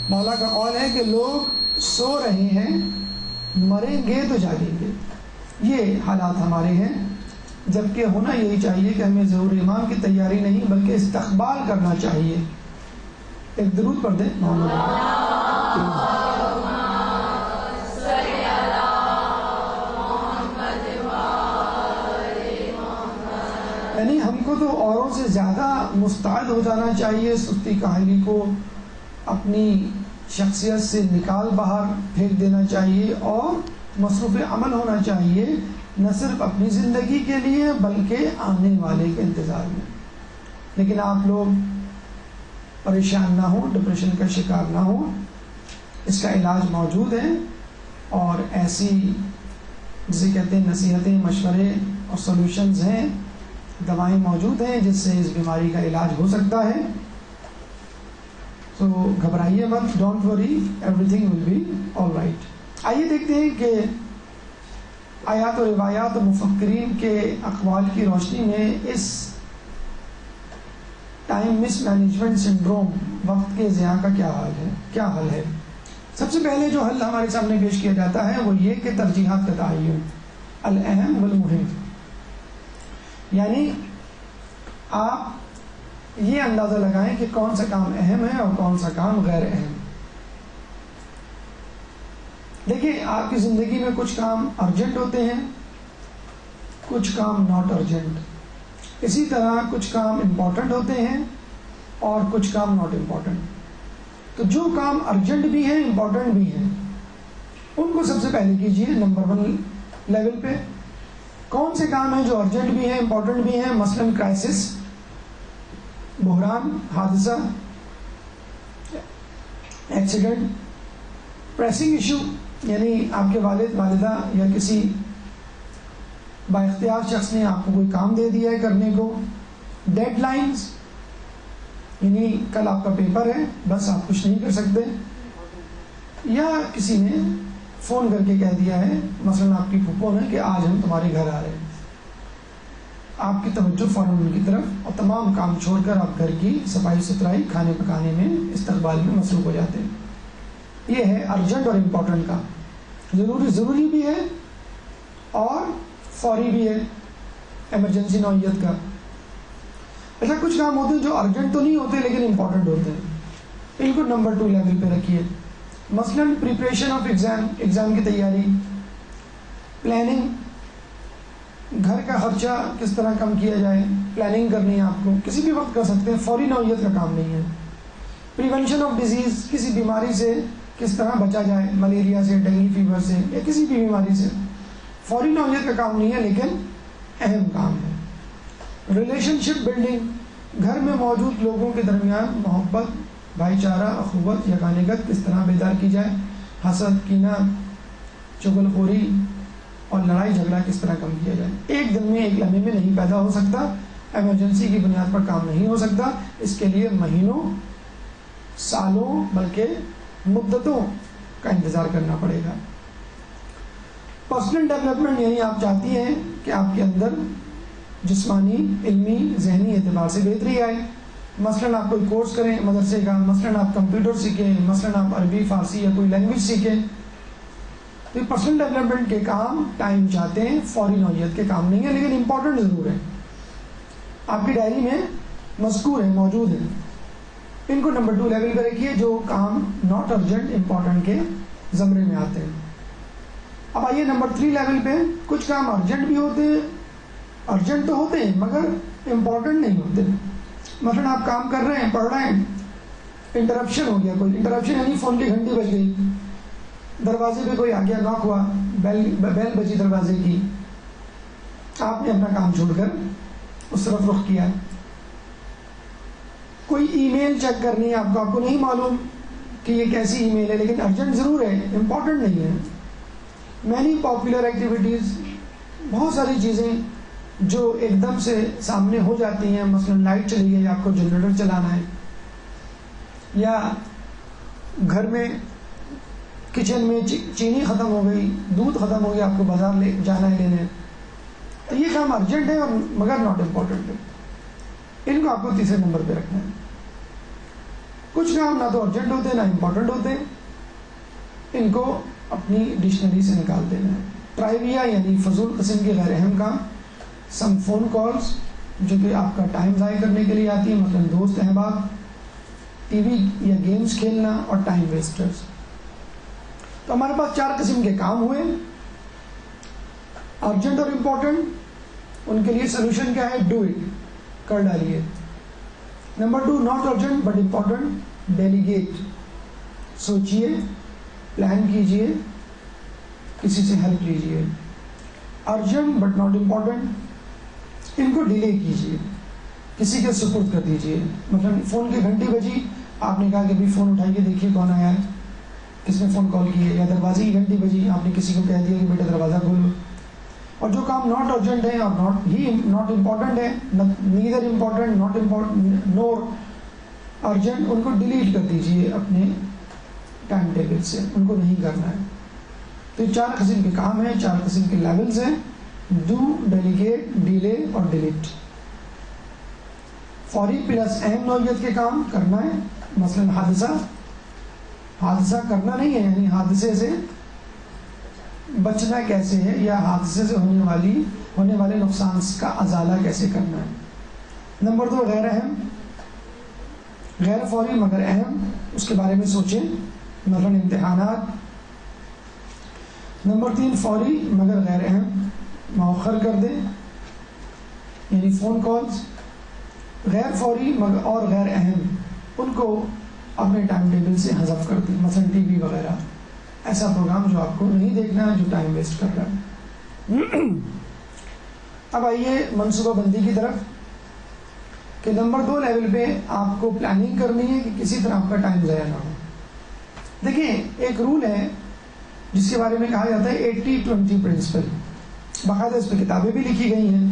B: مولا کا قول ہے کہ لوگ سو رہے ہیں, مریں گے تو جاگیں گے. یہ حالات ہمارے ہیں, جبکہ ہونا یہی چاہیے کہ ہمیں ظہور امام کی تیاری نہیں بلکہ استقبال کرنا چاہیے. ایک درود پڑھ دیں یعنی ہم کو تو اوروں سے زیادہ مستعد ہو جانا چاہیے. سستی کاہلی کو اپنی شخصیت سے نکال باہر پھینک دینا چاہیے اور مصروف عمل ہونا چاہیے، نہ صرف اپنی زندگی کے لیے بلکہ آنے والے کے انتظار میں. لیکن آپ لوگ پریشان نہ ہوں، ڈپریشن کا شکار نہ ہوں. اس کا علاج موجود ہے، اور ایسی جسے کہتے ہیں نصیحتیں، مشورے اور سولوشنز ہیں، دوائیں موجود ہیں جس سے اس بیماری کا علاج ہو سکتا ہے. تو گھبرائیے مت، don't worry, everything will be all right. آئیے دیکھتے ہیں کہ آیات و روایات و مفکرین کے اقوال کی روشنی میں اس ٹائم مس مینجمنٹ سنڈروم، وقت کے ضیاع کا کیا حل ہے. سب سے پہلے جو حل ہمارے سامنے پیش کیا جاتا ہے وہ یہ کہ ترجیحات کا تعین، الاہم والمہم. یعنی آپ یہ اندازہ لگائیں کہ کون سا کام اہم ہے اور کون سا کام غیر اہم. دیکھیں، آپ کی زندگی میں کچھ کام ارجنٹ ہوتے ہیں، کچھ کام ناٹ ارجنٹ. اسی طرح کچھ کام امپورٹنٹ ہوتے ہیں اور کچھ کام ناٹ امپورٹنٹ. تو جو کام ارجنٹ بھی ہیں، امپورٹنٹ بھی ہیں، ان کو سب سے پہلے کیجئے نمبر 1 لیول پہ. کون سے کام ہیں جو ارجنٹ بھی ہیں، امپورٹنٹ بھی ہیں؟ مثلا کرائسس، بحران، حادثہ، ایکسیڈنٹ. پریسنگ ایشو، یعنی آپ کے والد والدہ یا کسی با اختیار شخص نے آپ کو کوئی کام دے دیا ہے کرنے کو. ڈیڈ لائنز، یعنی کل آپ کا پیپر ہے، بس آپ کچھ نہیں کر سکتے. یا کسی نے فون کر کے کہہ دیا ہے، مثلا آپ کی پھوپھو نے، کہ آج ہم تمہارے گھر آ رہے ہیں. آپ کی توجہ فوراً ان کی طرف، اور تمام کام چھوڑ کر آپ گھر کی صفائی ستھرائی، کھانے پکانے میں، استقبال میں مصروف ہو جاتے ہیں. یہ ہے ارجنٹ اور امپورٹنٹ کا. ضروری بھی ہے اور فوری بھی ہے، ایمرجنسی نوعیت کا. ایسا کچھ کام ہوتے ہیں جو ارجنٹ تو نہیں ہوتے لیکن امپورٹنٹ ہوتے ہیں، ان کو نمبر 2 لیول پہ رکھیے. مثلا پریپریشن آف ایگزام کی تیاری، پلاننگ، گھر کا خرچہ کس طرح کم کیا جائے، پلاننگ کرنی ہے آپ کو. کسی بھی وقت کر سکتے ہیں، فوری نوعیت کا کام نہیں ہے. پریونشن آف ڈیزیز، کسی بیماری سے کس طرح بچا جائے، ملیریا سے، ڈینگی فیور سے، یا کسی بھی بیماری سے. فوری نوعیت کا کام نہیں ہے لیکن اہم کام ہے. ریلیشن شپ بلڈنگ، گھر میں موجود لوگوں کے درمیان محبت، بھائی چارہ، اخوت، یگانگت کس طرح بیدار کی جائے. حسد، کینہ، چغلخوری اور لڑائی جھگڑا کس طرح کم کیا جائے. ایک دن میں، ایک لمحے میں نہیں پیدا ہو سکتا، ایمرجنسی کی بنیاد پر کام نہیں ہو سکتا. اس کے لیے مہینوں، سالوں، بلکہ مدتوں کا انتظار کرنا پڑے گا. پرسنل ڈیولپمنٹ، یعنی آپ چاہتی ہیں کہ آپ کے اندر جسمانی، علمی، ذہنی اعتبار سے بہتری آئے. مثلا آپ کوئی کورس کریں مدرسے کا، مثلا آپ کمپیوٹر سیکھیں، مثلا آپ عربی، فارسی یا کوئی لینگویج سیکھیں. تو یہ پرسنل ڈیولپمنٹ کے کام ٹائم چاہتے ہیں، فوری نوعیت کے کام نہیں ہیں لیکن امپورٹنٹ ضرور ہے. آپ کی ڈائری میں مذکور ہیں، موجود ہیں. ان کو نمبر 2 لیول پہ رکھیے، جو کام ناٹ ارجنٹ، امپورٹنٹ کے زمرے میں آتے ہیں. اب آئیے نمبر 3 لیول پہ. کچھ کام ارجنٹ بھی ہوتے ہیں، ارجنٹ تو ہوتے ہیں مگر امپورٹنٹ نہیں ہوتے. مثلا آپ کام کر رہے ہیں، پڑھ رہے ہیں، انٹرپشن ہو گیا. کوئی انٹرپشن یعنی فون کی گھنٹی بج گئی، دروازے پہ کوئی آ گیا، ناک ہوا، بیل بجی دروازے کی. آپ نے اپنا کام چھوڑ کر اس طرف رخ کیا. کوئی ای میل چیک کرنی ہے آپ کو نہیں معلوم کہ یہ کیسی ای میل ہے لیکن ارجنٹ ضرور ہے، امپورٹنٹ نہیں ہے. مینی پاپولر ایکٹیویٹیز، بہت ساری چیزیں جو ایک دم سے سامنے ہو جاتی ہیں. مثلا لائٹ چلی گئی، آپ کو جنریٹر چلانا ہے، یا گھر میں کچن میں چینی ختم ہو گئی، دودھ ختم ہو گیا، آپ کو بازار لے جانا ہے لینے. تو یہ کام ارجنٹ ہے اور مگر ناٹ امپورٹنٹ ہے. ان کو آپ کو تیسرے نمبر پہ رکھنا ہے. کچھ کام نہ تو ارجنٹ ہوتے نہ امپورٹنٹ ہوتے، ان کو اپنی ڈکشنری سے نکال دینا ہے. ٹرائیویا یعنی فضول قسم کے غیر اہم کام. سم فون کالز جو کہ آپ کا ٹائم ضائع کرنے کے لیے آتی ہیں، مثلا دوست احباب. ٹی وی یا گیمز کھیلنا اور ٹائم ویسٹرز. تو ہمارے پاس 4 قسم کے کام ہوئے، ارجنٹ اور امپورٹنٹ. ان کے لیے سلوشن کیا ہے؟ ڈو اٹ، کر ڈالیے. Number 2 not urgent but important, delegate. سوچئے، پلان کیجئے کسی سے ہیلپ لیجیے. ارجنٹ بٹ ناٹ امپورٹنٹ ان کو ڈیلے کیجیے, کسی کے سپرد کر دیجیے. مثلا فون کی گھنٹی بجی, آپ نے کہا کہ ابھی فون اٹھائیے دیکھیے کون آیا ہے, کس نے فون کال کی ہے. یا دروازے کی گھنٹی بجی, آپ نے کسی کو کہہ دیا کہ بیٹا دروازہ کھولو. اور جو کام ناٹ ارجنٹ ہے اور ناٹ امپورٹنٹ ہے, neither important not important nor urgent, ان کو ڈیلیٹ کر دیجیے اپنے ٹائم ٹیبل سے, ان کو نہیں کرنا ہے. تو یہ 4 قسم کے کام ہیں, 4 قسم کے لیولز ہیں: ڈو, ڈیلیگیٹ, ڈیلے اور ڈیلیٹ. فوری پلس اہم نوعیت کے کام کرنا ہے. مثلا حادثہ کرنا نہیں ہے, یعنی حادثے سے بچنا کیسے ہے, یا حادثے سے ہونے والے نقصان کا ازالہ کیسے کرنا ہے. نمبر 2 غیر اہم, غیر فوری مگر اہم, اس کے بارے میں سوچیں, مثلا امتحانات. نمبر 3 فوری مگر غیر اہم, مؤخر کر دیں, یعنی فون کالز. غیر فوری مگر اور غیر اہم, ان کو اپنے ٹائم ٹیبل سے حذف کر دیں, مثلا ٹی وی وغیرہ, ایسا پروگرام جو آپ کو نہیں دیکھنا ہے, جو ٹائم ویسٹ کر رہا ہے. اب آئیے منصوبہ بندی کی طرف, کہ نمبر 2 لیول پہ آپ کو پلاننگ کرنی ہے کہ کسی طرح آپ کا ٹائم ضائع نہ ہو. دیکھیں ایک رول ہے جس کے بارے میں کہا جاتا ہے 80-20 پرنسپل. باقاعدہ اس پہ کتابیں بھی لکھی گئی ہیں,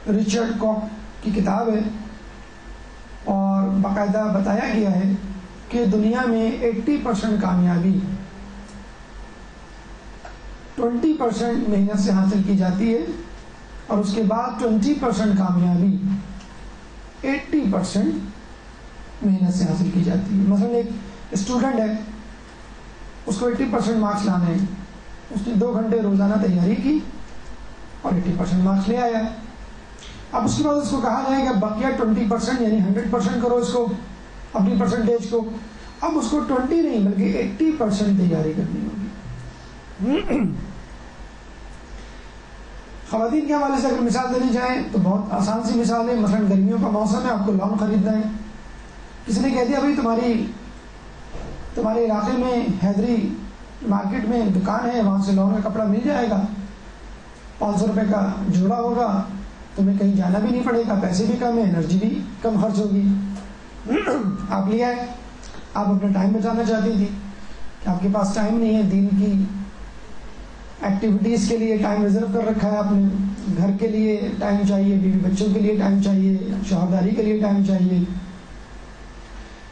B: ریچرڈ کاک کی کتاب ہے, اور باقاعدہ بتایا گیا ہے کہ دنیا میں 80% کامیابی 20% محنت سے حاصل کی جاتی ہے, اور اس کے بعد 20% کامیابی 80% محنت سے حاصل کی جاتی ہے. مثلا ایک اسٹوڈنٹ ہے, اس کو 80% مارکس لانے ہیں, اس نے 2 گھنٹے روزانہ تیاری کی اور 80% مارکس لے آیا. اب اس کے بعد اس کو کہا جائے کہ بقیہ 20% یعنی 100% کرو اس کو, اپنی پرسنٹیج کو. اب اس کو 20 نہیں بلکہ 80% تیاری کرنی ہوگی. خواتین کے حوالے سے اگر مثال دینی چاہیں تو بہت آسان سی مثال ہے. مثلا گرمیوں کا موسم ہے, آپ کو لون خریدنا ہے. کسی نے کہہ دیا بھائی تمہارے علاقے میں حیدری مارکیٹ میں دکان ہے, وہاں سے لون کا کپڑا مل جائے گا, 500 روپے کا جوڑا ہوگا, تمہیں کہیں جانا بھی نہیں پڑے گا, پیسے بھی کم ہے, انرجی بھی کم خرچ ہوگی. آپ لے آئے. آپ اپنا ٹائم بچانا چاہتی تھی کہ آپ کے پاس ٹائم نہیں ہے, دین کی ایکٹیویٹیز کے لیے ٹائم ریزرو کر رکھا ہے آپ نے, گھر کے لیے ٹائم چاہیے, بیوی بچوں کے لیے ٹائم چاہیے, شوہرداری کے لیے ٹائم چاہیے.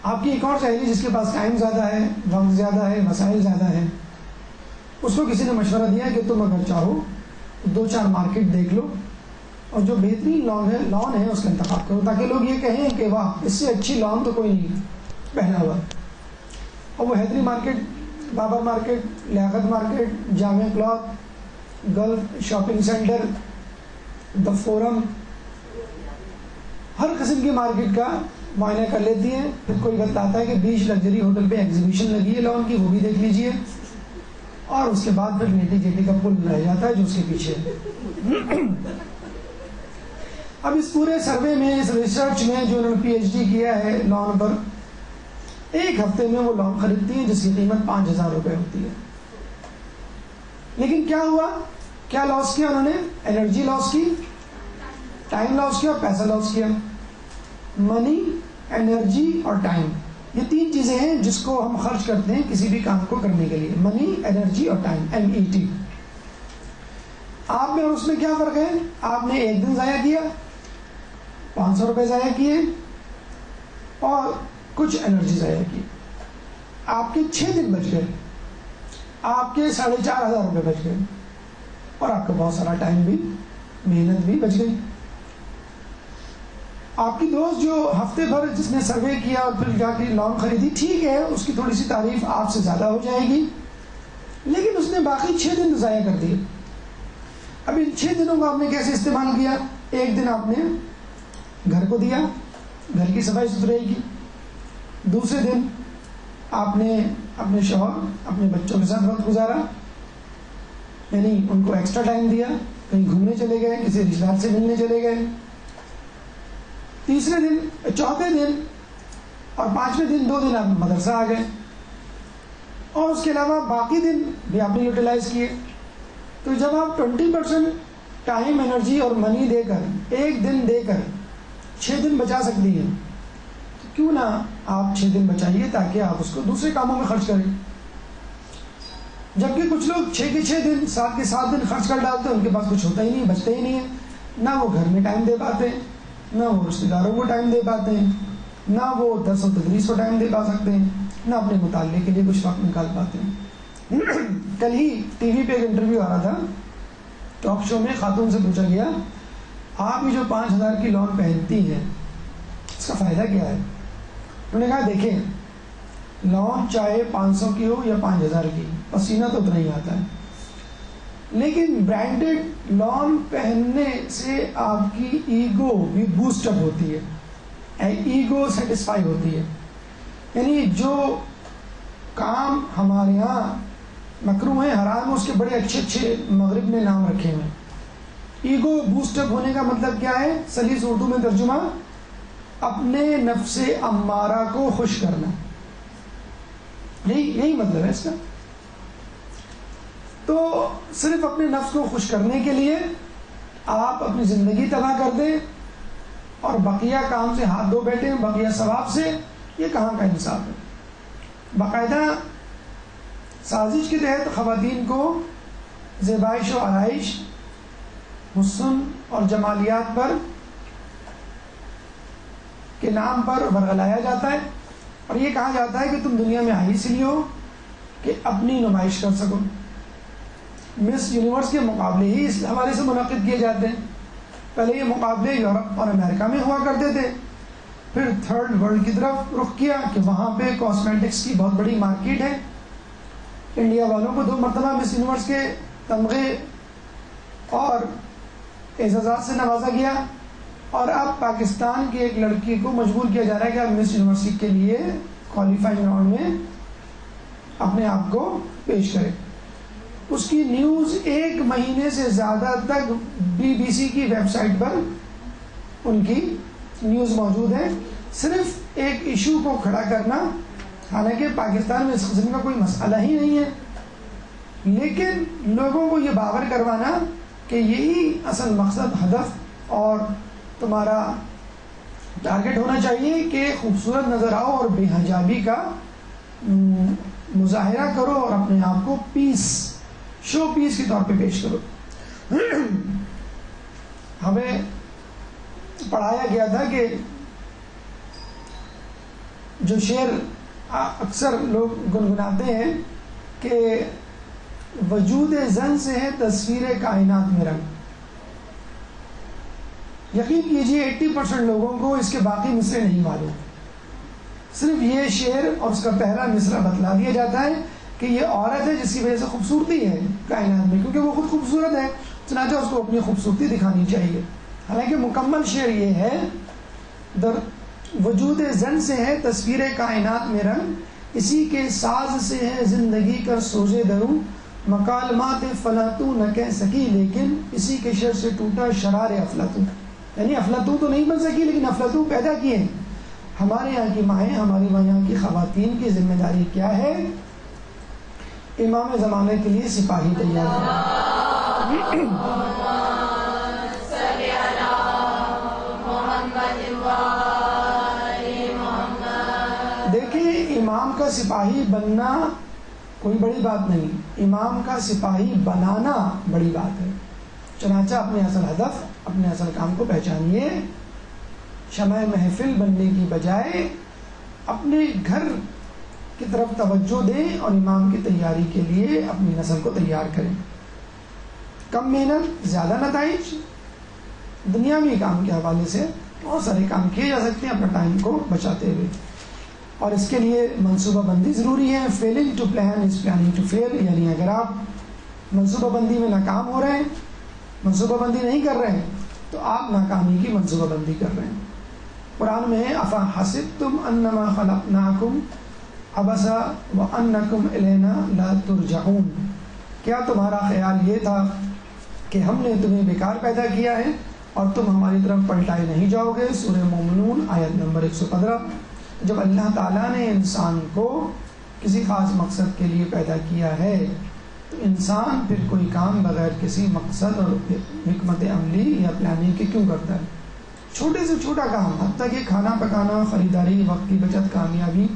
B: آپ کی ایک اور سہیلی جس کے پاس ٹائم زیادہ ہے, وقت زیادہ ہے, وسائل زیادہ ہے, اس کو کسی نے مشورہ دیا کہ تم اگر چاہو 2-4 مارکیٹ دیکھ لو اور جو بہترین لون ہے اس کا انتخاب کرو, تاکہ لوگ یہ کہیں کہ واہ اس سے اچھی لون تو کوئی نہیں پہنا ہوا. اور وہ حیدری مارکیٹ, بابر مارکیٹ, لیاقت مارکیٹ, جامع کلاتھ, گلف شاپنگ سینٹر, دا فورم, ہر قسم کی مارکیٹ کا معائنہ کر لیتی ہیں. پھر کوئی بتاتا ہے کہ بیچ لگژری ہوٹل پہ ایگزیبیشن لگی ہے لون کی, وہ بھی دیکھ لیجئے. اور اس کے بعد پھر نیٹی جیٹی کا پل رہ جاتا ہے جو اس کے پیچھے ہے. اب اس پورے سروے میں, اس ریسرچ میں جو انہوں نے PhD کیا ہے لون پر, 1 ہفتے میں وہ لون خریدتی ہیں جس کی قیمت 5,000 روپے ہوتی ہے. لیکن کیا ہوا, کیا لاس کیا انہوں نے؟ انرجی لاس کی, ٹائم لاس کیا اور پیسہ لاس کیا. منی, انرجی اور ٹائم, یہ 3 چیزیں ہیں جس کو ہم خرچ کرتے ہیں کسی بھی کام کو کرنے کے لیے. منی, انرجی اور ٹائم, MET. آپ میں اور اس میں کیا فرق ہے؟ آپ نے 1 دن ضائع کیا, 500 روپے ضائع کیے اور کچھ انرجی ضائع کی. آپ کے 6 دن بچ گئے, آپ کے 4,500 روپے بچ گئے, اور آپ کا بہت سارا ٹائم بھی, محنت بھی بچ گئی. آپ کی دوست جو ہفتے بھر جس نے سروے کیا اور پھر جا کے لون خریدی, ٹھیک ہے اس کی تھوڑی سی تعریف آپ سے زیادہ ہو جائے گی, لیکن اس نے باقی 6 دن ضائع کر دیے. اب ان 6 دنوں کو آپ نے کیسے استعمال کیا؟ 1 دن آپ نے گھر کو دیا, گھر کی صفائی ستھرائی کی. دوسرے دن آپ نے اپنے شوہر, اپنے بچوں کے ساتھ وقت گزارا, یعنی ان کو ایکسٹرا ٹائم دیا, کہیں گھومنے چلے گئے, کسی رشتے دار سے ملنے چلے گئے. تیسرے دن, چوتھے دن اور 5ویں دن 2 دن آپ مدرسہ آ گئے. اور اس کے علاوہ باقی دن بھی آپ نے یوٹیلائز کیے. تو جب آپ 20% ٹائم انرجی اور منی دے کر ایک دن دے کر 6 دن بچا سکتی ہیں تو کیوں نہ آپ 6 دن بچائیے تاکہ آپ اس کو دوسرے کاموں میں خرچ کریں. جبکہ کچھ لوگ 6 کے 6 دن 7 کے 7 دن خرچ کر ڈالتے ہیں, ان کے پاس کچھ ہوتا ہی نہیں, بچتے ہی نہیں ہے. نہ وہ گھر میں ٹائم دے پاتے ہیں, نہ وہ رشتہ داروں کو ٹائم دے پاتے ہیں, نہ وہ درس و تدریس کو ٹائم دے پا سکتے ہیں, نہ اپنے مطالعے کے لیے کچھ وقت نکال پاتے ہیں. کل ہی ٹی وی پہ ایک انٹرویو آ رہا تھا, ٹاک شو میں خاتون سے پوچھا گیا آپ یہ جو 5,000 کی لون پہنتی ہے اس کا فائدہ کیا ہے. انہوں نے کہا دیکھیں لون چاہے 500 کی ہو یا 5,000 کی, پسینہ تو اتنا ہی آتا ہے, لیکن برانڈڈ لون پہننے سے آپ کی ایگو بھی بوسٹ اپ ہوتی ہے, ایگو سیٹسفائی ہوتی ہے. یعنی جو کام ہمارے یہاں مکروہ ہیں, حرام, اس کے بڑے اچھے اچھے مغرب نے نام رکھے ہوئے ہیں. ایگو بوسٹ اپ ہونے کا مطلب کیا ہے؟ سلیس اردو میں ترجمہ اپنے نفس امارہ کو خوش کرنا, یہی مطلب ہے اس کا. تو صرف اپنے نفس کو خوش کرنے کے لیے آپ اپنی زندگی تباہ کر دیں اور بقیہ کام سے ہاتھ دھو بیٹھیں, بقیہ ثواب سے. یہ کہاں کا انصاف ہے؟ باقاعدہ سازش کے تحت خواتین کو زیبائش و آرائش, حسن اور جمالیات پر کے نام پر ورغلایا جاتا ہے, اور یہ کہا جاتا ہے کہ تم دنیا میں آئی اس لیے ہو کہ اپنی نمائش کر سکو. مس یونیورس کے مقابلے ہی اس حوالے سے منعقد کیے جاتے ہیں. پہلے یہ مقابلے یورپ اور امریکہ میں ہوا کرتے تھے, پھر تھرڈ ورلڈ کی طرف رخ کیا کہ وہاں پہ کاسمیٹکس کی بہت بڑی مارکیٹ ہے. انڈیا والوں کو 2 مرتبہ مس یونیورس کے تمغے اور اعزازات سے نوازا گیا, اور اب پاکستان کی ایک لڑکی کو مجبور کیا جا رہا ہے کہ آپ مس یونیورسٹی کے لیے کوالیفائنگ راؤنڈ میں اپنے آپ کو پیش کریں. اس کی نیوز 1 مہینے سے زیادہ تک BBC کی ویب سائٹ پر ان کی نیوز موجود ہے, صرف ایک ایشو کو کھڑا کرنا. حالانکہ پاکستان میں اس قسم کا کوئی مسئلہ ہی نہیں ہے, لیکن لوگوں کو یہ باور کروانا کہ یہی اصل مقصد, ہدف اور تمہارا ٹارگٹ ہونا چاہیے کہ خوبصورت نظر آؤ اور بے حجابی کا مظاہرہ کرو اور اپنے آپ کو شو پیس کے طور پہ پیش کرو. ہمیں پڑھایا گیا تھا کہ جو شعر اکثر لوگ گنگناتے ہیں کہ وجود زن سے ہے تصویر کائنات میں رنگ. یقین کیجئے 80% لوگوں کو اس کے باقی مصرے نہیں معلوم. صرف یہ شعر اور اس کا پہلا مصرع بتلا دیا جاتا ہے کہ یہ عورت ہے جس کی وجہ سے خوبصورتی ہے کائنات میں, کیونکہ وہ خود خوبصورت ہے, چنانچہ اس کو اپنی خوبصورتی دکھانی چاہیے. حالانکہ مکمل شعر یہ ہے در وجود زن سے ہے تصویر کائنات میں رنگ, اسی کے ساز سے ہے زندگی کا سوزے دروں, مکالمات فلاطوں نہ کہہ سکی لیکن اسی کے شر سے ٹوٹا شرار افلاطوں. یعنی افلاطوں تو نہیں بن سکی لیکن افلاطوں پیدا کیے ہیں. ہمارے یہاں کی مائیں, ہمارے یہاں کی خواتین کی ذمہ داری کیا ہے؟ امام زمانے کے لیے سپاہی تیار کریں. دیکھیں, امام کا سپاہی بننا کوئی بڑی بات نہیں, امام کا سپاہی بنانا بڑی بات ہے. چنانچہ اپنے اصل ہدف, اپنے اصل کام کو پہچانیے. شمع محفل بننے کی بجائے اپنے گھر کی طرف توجہ دیں اور امام کی تیاری کے لیے اپنی نسل کو تیار کریں. کم محنت زیادہ نتائج. دنیاوی کام کے حوالے سے بہت سارے کام کیے جا سکتے ہیں اپنا ٹائم کو بچاتے ہوئے, اور اس کے لیے منصوبہ بندی ضروری ہے. Failing to plan is planning to fail. یعنی اگر آپ منصوبہ بندی میں ناکام ہو رہے ہیں, منصوبہ بندی نہیں کر رہے ہیں, تو آپ ناکامی کی منصوبہ بندی کر رہے ہیں. قرآن میں افا حسبتم انما خلقناکم عبثا وانکم الینا لا ترجعون, کیا تمہارا خیال یہ تھا کہ ہم نے تمہیں بیکار پیدا کیا ہے اور تم ہماری طرف پلٹائے نہیں جاؤ گے؟ سورہ مومنون آیت نمبر 115. جب اللہ تعالیٰ نے انسان کو کسی خاص مقصد کے لیے پیدا کیا ہے تو انسان پھر کوئی کام بغیر کسی مقصد اور حکمت عملی یا پلاننگ کے کیوں کرتا ہے؟ چھوٹے سے چھوٹا کام، حتیٰ کہ کھانا پکانا، خریداری، وقت کی بچت کامیابی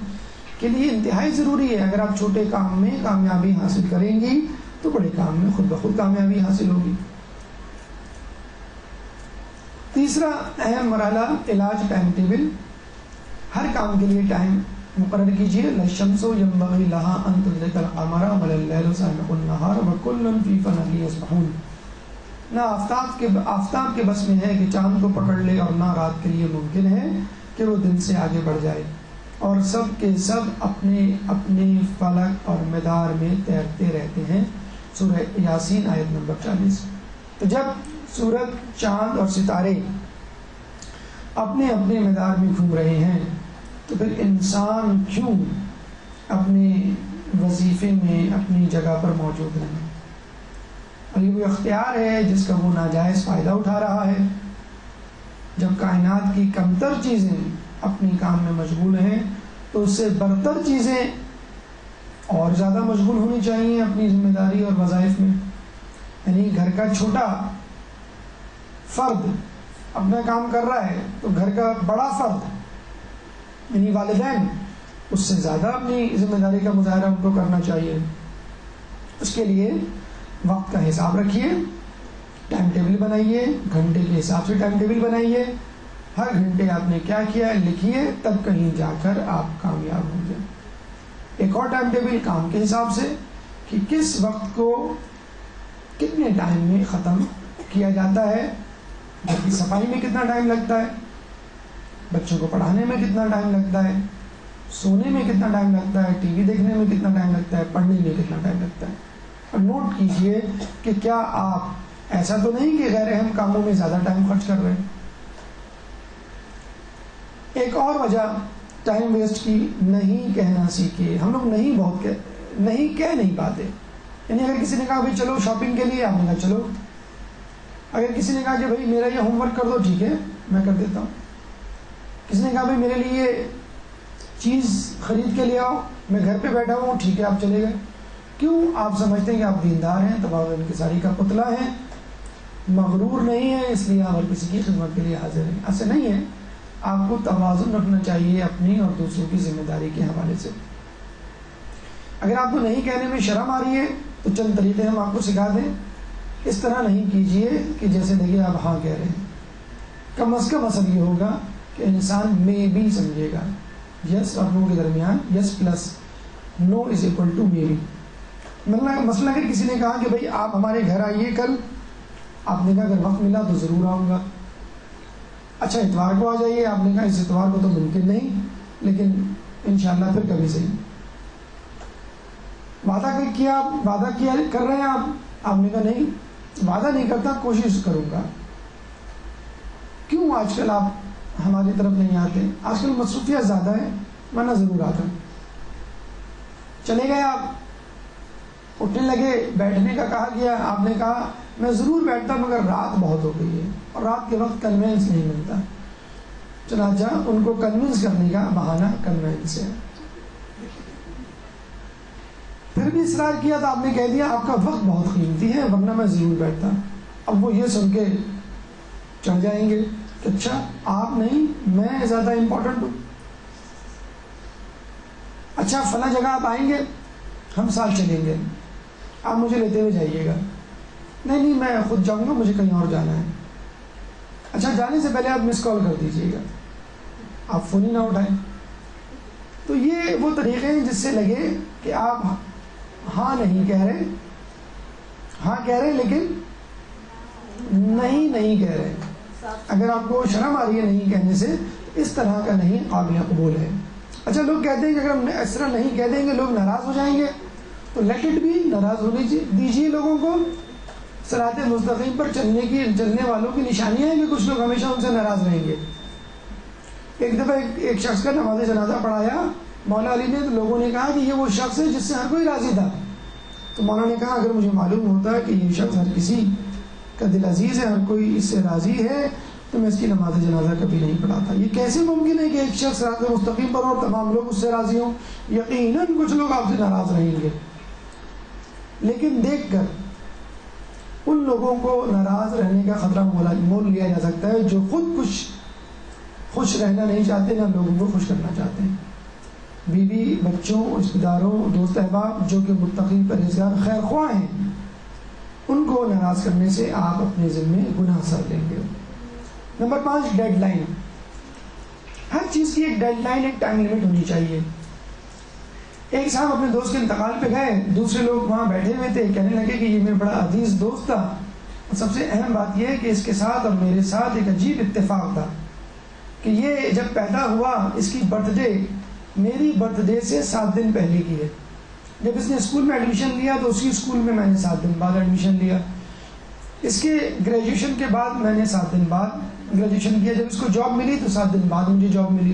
B: کے لیے انتہائی ضروری ہے۔ اگر آپ چھوٹے کام میں کامیابی حاصل کریں گی تو بڑے کام میں خود بخود کامیابی حاصل ہوگی۔ تیسرا اہم مرحلہ علاج ٹائم ٹیبل۔ ہر کام کے لیے ٹائم مقرر کیجیے۔ لَلشَّمْسُ يَنبَغِي لَهَا أَن تُدْرِكَ الْقَمَرَ وَلَا اللَّيْلُ سَابِقُ النَّهَارِ وَكُلٌّ فِي فَلَكٍ يَسْبَحُونَ۔ نہ آفتاب کے بس میں ہے کہ چاند کو پکڑ لے، اور نہ رات کے لیے ممکن ہے کہ وہ دن سے آگے بڑھ جائے، اور سب کے سب اپنے اپنے فلک اور مدار میں تیرتے رہتے ہیں۔ سورہ یاسین آیت نمبر 40۔ تو جب سورج، چاند اور ستارے اپنے اپنے مدار میں گھوم رہے ہیں تو پھر انسان کیوں اپنے وظیفے میں اپنی جگہ پر موجود رہے؟ اور یہ وہ اختیار ہے جس کا وہ ناجائز فائدہ اٹھا رہا ہے۔ جب کائنات کی کمتر چیزیں اپنی کام میں مشغول ہیں تو اس سے برتر چیزیں اور زیادہ مشغول ہونی چاہیے اپنی ذمہ داری اور وظائف میں۔ یعنی گھر کا چھوٹا فرد اپنا کام کر رہا ہے تو گھر کا بڑا فرد یعنی والدین اس سے زیادہ اپنی ذمہ داری کا مظاہرہ ان کو کرنا چاہیے۔ اس کے لیے وقت کا حساب رکھیے، ٹائم ٹیبل بنائیے، گھنٹے کے حساب سے ٹائم ٹیبل بنائیے، ہر گھنٹے آپ نے کیا کیا لکھیے، تب کہیں جا کر آپ کامیاب ہوں گے۔ ایک اور ٹائم ٹیبل کام کے حساب سے کہ کس وقت کو کتنے ٹائم میں ختم کیا جاتا ہے، گھر کی صفائی میں کتنا ٹائم لگتا ہے، بچوں کو پڑھانے میں کتنا ٹائم لگتا ہے، سونے میں کتنا ٹائم لگتا ہے، ٹی وی دیکھنے میں کتنا ٹائم لگتا ہے، پڑھنے میں کتنا ٹائم لگتا ہے۔ اور نوٹ کیجئے کہ کیا آپ ایسا تو نہیں کہ غیر اہم کاموں میں زیادہ ٹائم خرچ کر رہے ہیں۔ ایک اور وجہ ٹائم ویسٹ کی، نہیں کہنا سیکھیے۔ ہم لوگ نہیں کہہ پاتے۔ یعنی اگر کسی نے کہا بھائی چلو شاپنگ کے لیے، آپ نے کہا چلو۔ اگر کسی نے کہا کہ بھائی میرا یہ ہوم ورک کر دو، ٹھیک ہے میں کر دیتا ہوں۔ کسی نے کہا بھائی میرے لیے یہ چیز خرید کے لے آؤ، میں گھر پہ بیٹھا ہوں، ٹھیک ہے آپ چلے گئے۔ کیوں؟ آپ سمجھتے ہیں کہ آپ دیندار ہیں، تواضع انکساری کا پتلا ہیں، مغرور نہیں ہیں، اس لیے آپ ہر کسی کی خدمت کے لیے حاضر ہیں۔ ایسے نہیں ہے، آپ کو توازن رکھنا چاہیے اپنی اور دوسروں کی ذمہ داری کے حوالے سے۔ اگر آپ کو نہیں کہنے میں شرم آ رہی ہے تو چند طریقے ہم آپ کو سکھا دیں۔ اس طرح نہیں کیجئے کہ جیسے لگے آپ ہاں کہہ رہے ہیں۔ کم از کم اثر یہ ہوگا کہ انسان میں بھی سمجھے گا۔ یس اور نو کے درمیان yes plus no is equal to maybe. مثلا اگر کسی نے کہا کہ بھائی آپ ہمارے گھر آئیے کل، آپ نے کہا اگر وقت ملا تو ضرور آؤں گا۔ اچھا اتوار کو آ جائیے، آپ نے کہا اس اتوار کو تو ممکن نہیں، لیکن انشاءاللہ پھر کبھی صحیح۔ وعدہ کیا کر رہے ہیں آپ نے کہا نہیں وعدہ نہیں کرتا، کوشش کروں گا۔ کیوں آج کل آپ ہماری طرف نہیں آتے؟ آج کل مصروفیت زیادہ ہے، ورنہ ضرور آتا۔ چلے گئے آپ، اٹھنے لگے، بیٹھنے کا کہا گیا، آپ نے کہا میں ضرور بیٹھتا مگر رات بہت ہو گئی ہے اور رات کے وقت کنوینس نہیں ملتا۔ چنانچہ ان کو کنوینس کرنے کا بہانہ کنوینس ہے۔ پھر بھی اصرار کیا تو آپ نے کہہ دیا آپ کا وقت بہت قیمتی ہے ورنہ میں ضرور بیٹھتا۔ اب وہ یہ سن کے چڑھ جائیں گے کہ اچھا آپ نہیں، میں زیادہ امپورٹنٹ ہوں۔ اچھا فلاں جگہ آپ آئیں گے، ہم ساتھ چلیں گے، آپ مجھے لیتے ہوئے جائیے گا۔ نہیں میں خود جاؤں گا، مجھے کہیں اور جانا ہے۔ اچھا جانے سے پہلے آپ مس کال کر دیجیے گا، آپ فون ہی نہ اٹھائیں۔ تو یہ وہ طریقے ہیں جس سے لگے کہ آپ ہاں نہیں کہہ رہے، ہاں کہہ رہے لیکن نہیں کہہ رہے۔ اگر آپ کو شرم آ رہی ہے نہیں کہنے سے، اس طرح کا نہیں قابل قبول ہے۔ اچھا لوگ کہتے ہیں کہ اگر ہم اس طرح نہیں کہہ دیں گے لوگ ناراض ہو جائیں گے، تو لیٹ اٹ بھی، ناراض ہونے دیجیے لوگوں کو۔ صراط مستقیم پر چلنے والوں کی نشانیاں ہیں کہ کچھ لوگ ہمیشہ ان سے ناراض رہیں گے۔ ایک دفعہ ایک شخص کا نماز جنازہ پڑھایا مولا علی نے، تو لوگوں نے کہا کہ یہ وہ شخص ہے جس سے ہر کوئی راضی تھا۔ تو مولا نے کہا اگر مجھے معلوم ہوتا ہے کہ یہ شخص ہر کسی کا دل عزیز ہے، ہر کوئی اس سے راضی ہے، تو میں اس کی نماز جنازہ کبھی نہیں پڑھاتا. یہ کیسے ممکن ہے کہ ایک شخص صراط مستقیم پر ہو اور تمام لوگ اس سے راضی ہوں؟ یقیناً کچھ لوگ آپ سے ناراض رہیں گے، لیکن دیکھ کر ان لوگوں کو ناراض رہنے کا خطرہ مول لیا جا سکتا ہے جو خود خوش رہنا نہیں چاہتے، نہ لوگوں کو خوش کرنا چاہتے ہیں. بیوی، بچوں، رشتہ داروں، دوست احباب جو کہ متقی، پرہیزگار، خیر خواہ ہیں، ان کو ناراض کرنے سے آپ اپنے ذمے گناہ سر لیں گے. Number 5، dead line. ہر چیز کی ایک ڈیڈ لائن، ایک ٹائم لمٹ ہونی چاہیے. ایک صاحب اپنے دوست کے انتقال پہ گئے، دوسرے لوگ وہاں بیٹھے ہوئے تھے، کہنے لگے کہ یہ میرا بڑا عزیز دوست تھا. سب سے اہم بات یہ ہے کہ اس کے ساتھ اور میرے ساتھ ایک عجیب اتفاق تھا کہ یہ جب پیدا ہوا اس کی برتھ ڈے میری برتھ ڈے سے 7 دن پہلے کی ہے. جب اس نے اسکول میں ایڈمیشن لیا تو اسی اسکول میں میں نے 7 دن بعد ایڈمیشن لیا. اس کے گریجویشن کے بعد میں نے 7 دن بعد گریجویشن کیا. جب اس کو جاب ملی تو 7 دن بعد مجھے جاب ملی.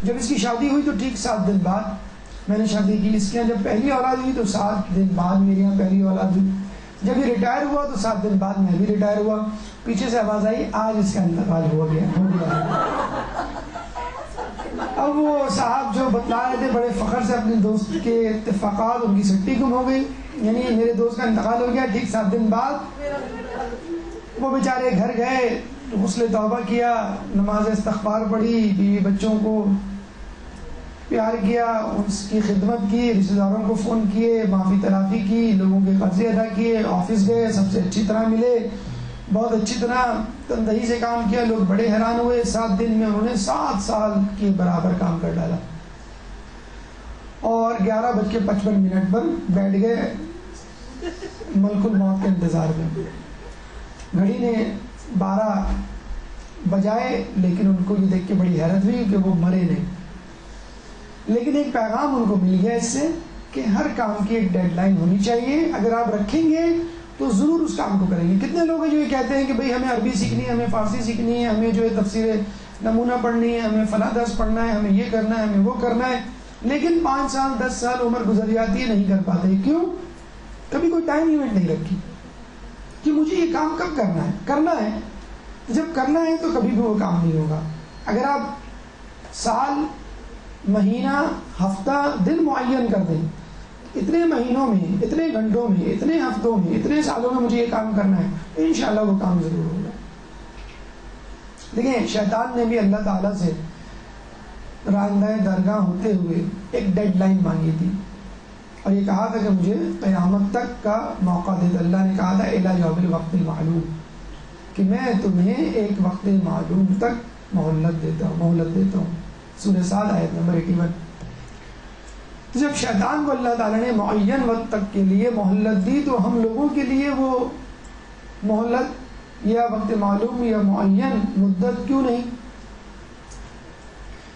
B: جب اس کی شادی ہوئی تو ٹھیک 7 دن بعد میں نے شادی کی. اس کے یہاں جب پہلی اولاد ہوئی تو 7 دن بعد میرے یہاں پہلی اولاد ہوئی. جب یہ ریٹائر ہوا تو 7 دن بعد میں بھی ریٹائر ہوا. پیچھے سے آواز آئی آج اس کا انتقال ہو گیا. اب وہ صاحب جو بتلا رہے تھے بڑے فخر سے اپنے دوست کے اتفاقات، ان کی سٹی گم ہو گئی. یعنی میرے دوست کا انتقال ہو گیا ٹھیک 7 دن بعد. وہ بیچارے گھر گئے، غسل توبہ کیا، نماز استغفار پڑھی، بیوی بچوں کو پیار کیا، اس کی خدمت کی، رشتہ داروں کو فون کیے، معافی تلافی کی، لوگوں کے قرضے ادا کیے، آفس گئے، سب سے اچھی طرح ملے، بہت اچھی طرح تندہی سے کام کیا. لوگ بڑے حیران ہوئے. 7 دن میں انہوں نے 7 سال کے برابر کام کر ڈالا. اور 11:55 پر بیٹھ گئے ملک الموت کے انتظار میں. گھڑی نے 12 بجائے، لیکن ان کو یہ دیکھ کے بڑی حیرت ہوئی کہ وہ مرے نہیں. لیکن ایک پیغام ان کو مل گیا اس سے کہ ہر کام کی ایک ڈیڈ لائن ہونی چاہیے. اگر آپ رکھیں گے تو ضرور اس کام کو کریں گے. کتنے لوگ ہیں جو یہ کہتے ہیں کہ بھئی ہمیں عربی سیکھنی ہے، ہمیں فارسی سیکھنی ہے، ہمیں جو ہے تفسیر نمونہ پڑھنی ہے، ہمیں فلاں درس پڑھنا ہے، ہمیں یہ کرنا ہے، ہمیں وہ کرنا ہے، لیکن 5 سال 10 سال عمر گزر جاتی ہے، نہیں کر پاتے. کیوں؟ کبھی کوئی ٹائم لیمٹ نہیں رکھی کہ مجھے یہ کام کب کرنا ہے. جب کرنا ہے تو کبھی بھی وہ کام نہیں ہوگا. اگر آپ سال، مہینہ، ہفتہ، دن معین کر دیں، اتنے مہینوں میں، اتنے گھنٹوں میں، اتنے ہفتوں میں، اتنے سالوں میں مجھے یہ کام کرنا ہے، انشاءاللہ وہ کام ضرور ہوگا. دیکھیں شیطان نے بھی اللہ تعالیٰ سے راندہ درگاہ ہوتے ہوئے ایک ڈیڈ لائن مانگی تھی اور یہ کہا تھا کہ مجھے قیامت تک کا موقع دے. اللہ نے کہا تھا الی یوم الوقت المعلوم، کہ میں تمہیں ایک وقت معلوم تک مہلت دیتا ہوں. سورہ صاد آیت نمبر 81. جب شیطان کو اللہ تعالیٰ نے معین وقت تک کے لیے مہلت دی تو ہم لوگوں کے لیے وہ مہلت یا وقت معلوم یا معین مدت کیوں نہیں؟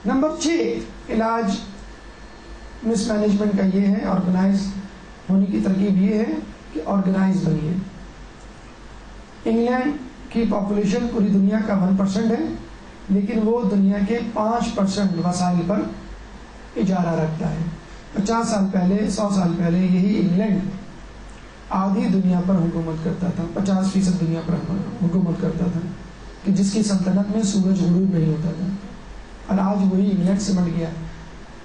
B: نمبر 6 علاج مس مینجمنٹ کا یہ ہے، آرگنائز ہونے کی ترکیب یہ ہے کہ آرگنائز بنیے. انگلینڈ کی پاپولیشن پوری دنیا کا 1% ہے، لیکن وہ دنیا کے 5% وسائل پر اجارہ رکھتا ہے. 50 سال پہلے، 100 سال پہلے یہی انگلینڈ آدھی دنیا پر حکومت کرتا تھا، 50% دنیا پر حکومت کرتا تھا، کہ جس کی سلطنت میں سورج غروب نہیں ہوتا تھا. اور آج وہی انگلینڈ سمٹ گیا.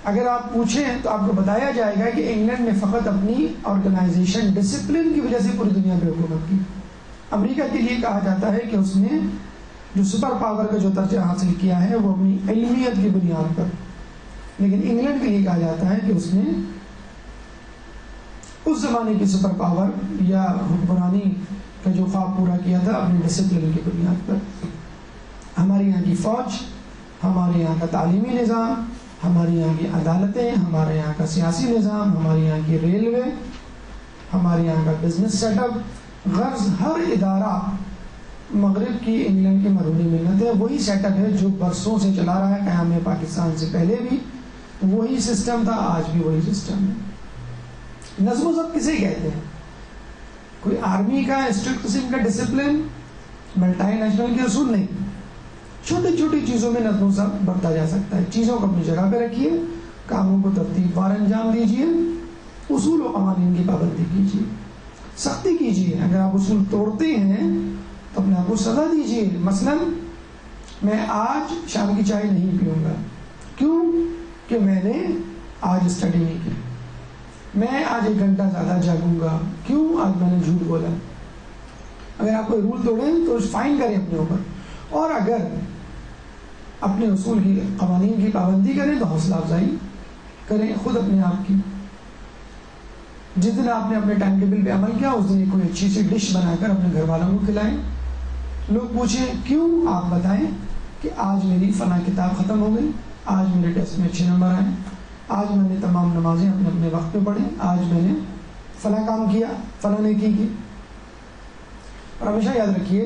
B: اگر آپ پوچھیں تو آپ کو بتایا جائے گا کہ انگلینڈ نے فقط اپنی آرگنائزیشن ڈسپلن کی وجہ سے پوری دنیا پہ حکومت کی. امریکہ کے لیے کہا جاتا ہے کہ اس نے جو سپر پاور کا جو درجہ حاصل کیا ہے وہ اپنی علمیت کی بنیاد پر، لیکن انگلینڈ کے لیے کہا جاتا ہے کہ اس نے اس زمانے کی سپر پاور یا حکمرانی کا جو خواب پورا کیا تھا اپنی ڈسپلن کی بنیاد پر. ہمارے یہاں کی فوج، ہمارے یہاں کا تعلیمی نظام، ہمارے یہاں کی عدالتیں، ہمارے یہاں کا سیاسی نظام، ہمارے یہاں کی ریلوے، ہمارے یہاں کا بزنس سیٹ اپ، غرض ہر ادارہ مغرب کی انگلینڈ کی مرہونی منت ہے. وہی سیٹ اپ ہے جو برسوں سے چلا رہا ہے، قیام پاکستان سے پہلے بھی وہی سسٹم تھا، آج بھی وہی سسٹم ہے. نظم و ضبط کسے کہتے ہیں؟ کوئی آرمی کا اسٹرکٹ قسم کا ڈسپلن، ملٹائی نیشنل کے اصول نہیں. چھوٹی چھوٹی چیزوں میں نظم و ضبط برتا جا سکتا ہے. چیزوں کو اپنی جگہ پہ رکھیے، کاموں کو ترتیب وار انجام دیجیے، اصول و قوانین کی پابندی کیجیے، سختی کیجیے. اگر آپ اصول توڑتے ہیں تو اپنے آپ کو سزا دیجیے. مثلاً میں آج شام کی چائے نہیں پیوں گا، کیوں کہ میں نے آج اسٹڈی نہیں کی، میں آج 1 گھنٹہ زیادہ جاگوں گا، کیوں آج میں نے جھوٹ بولا۔ اگر آپ کوئی رول توڑیں تو فائن کریں اپنے اوپر، اور اگر اپنے اصول کی قوانین کی پابندی کریں تو حوصلہ افزائی کریں خود اپنے آپ کی۔ جس دن آپ نے اپنے ٹائم ٹیبل پہ عمل کیا اس دن کوئی اچھی سی ڈش بنا کر اپنے گھر والوں کو کھلائیں، لوگ پوچھیں کیوں، آپ بتائیں کہ آج میری فلاں کتاب ختم ہو گئی، آج میرے ٹیسٹ میں اچھے نمبر آئے، آج میں نے تمام نمازیں اپنے اپنے وقت پہ پڑھی، آج میں نے فلاں کام کیا، فلاں نیکی کی۔ اور ہمیشہ یاد رکھیے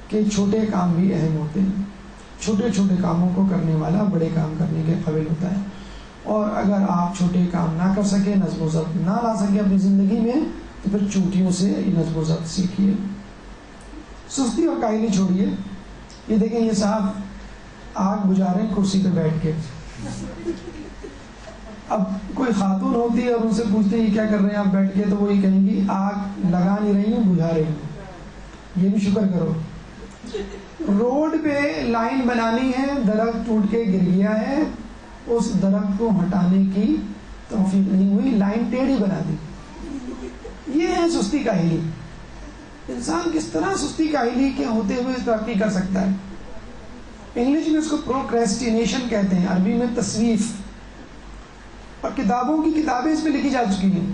B: کہ چھوٹے کام بھی اہم ہوتے ہیں، چھوٹے چھوٹے کاموں کو کرنے والا بڑے کام کرنے کے قابل ہوتا ہے۔ اور اگر آپ چھوٹے کام نہ کر سکے، نظم و ضبط نہ لا سکے اپنی زندگی میں، تو پھر چوٹیوں سے نظم و ضبط سیکھیے، سستی اور کاہلی چھوڑیے۔ یہ دیکھیں یہ صاحب آگ بجھا رہے ہیں کرسی پہ بیٹھ کے، اب کوئی خاتون ہوتی ہے اور ان سے پوچھتے ہیں کیا کر رہے ہیں آپ بیٹھ کے، تو وہ یہ کہیں گی آگ لگا نہیں رہی ہوں، بجھا رہی ہوں، یہ بھی شکر کرو۔ روڈ پہ لائن بنانی ہے، درخت ٹوٹ کے گر گیا ہے، اس درخت کو ہٹانے کی توفیق نہیں ہوئی، لائن ٹیڑھی بنا دی۔ یہ ہے سستی کاہلی۔ انسان کس طرح سستی کاہلی کے ہوتے ہوئے ترقی کر سکتا ہے؟ انگلش میں اس کو پروکریسٹینیشن کہتے ہیں، عربی میں تسویف، اور کتابوں کی کتابیں اس پہ لکھی جا چکی ہیں۔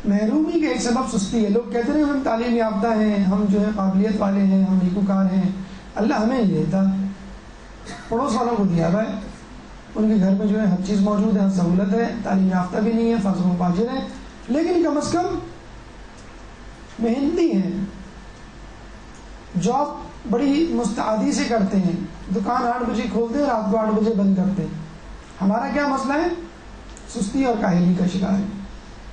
B: محرومی کا ایک سبب سستی ہے۔ لوگ کہتے ہیں ہم تعلیم یافتہ ہیں، ہم جو ہے قابلیت والے ہیں، ہم نیکوکار ہیں، اللہ ہمیں نہیں دیتا، پڑوس والوں کو دیا ہوا ہے، ان کے گھر میں جو ہے ہر چیز موجود ہے، ہر سہولت ہے، تعلیم یافتہ بھی نہیں ہے، فاضل و فاجر ہے، لیکن کم از کم محنتی ہیں، جاب بڑی مستعدی سے کرتے ہیں، دکان 8 بجے کھولتے ہیں، رات کو 8 بجے بند کرتے ہیں۔ ہمارا کیا مسئلہ ہے؟ سستی اور کاہلی کا شکار ہے۔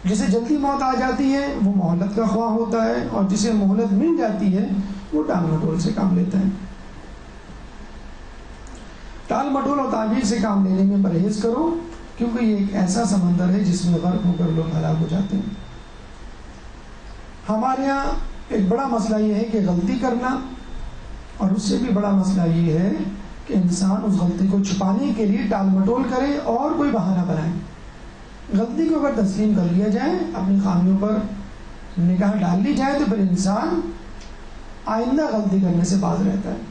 B: جسے جلدی موت آ جاتی ہے وہ مہلت کا خواہ ہوتا ہے، اور جسے مہلت مل جاتی ہے وہ ٹال مٹول سے کام لیتا ہے۔ ٹال مٹول اور تعبیر سے کام لینے میں پرہیز کرو، کیونکہ یہ ایک ایسا سمندر ہے جس میں غرق ہو کر لوگ ہلاک ہو جاتے ہیں۔ ہمارے یہاں ایک بڑا مسئلہ یہ ہے کہ غلطی کرنا، اور اس سے بھی بڑا مسئلہ یہ ہے کہ انسان اس غلطی کو چھپانے کے لیے ٹال مٹول کرے اور کوئی بہانہ بنائے۔ غلطی کو اگر تسلیم کر لیا جائے، اپنی خامیوں پر نگاہ ڈال لی جائے، تو پھر انسان آئندہ غلطی کرنے سے باز رہتا ہے۔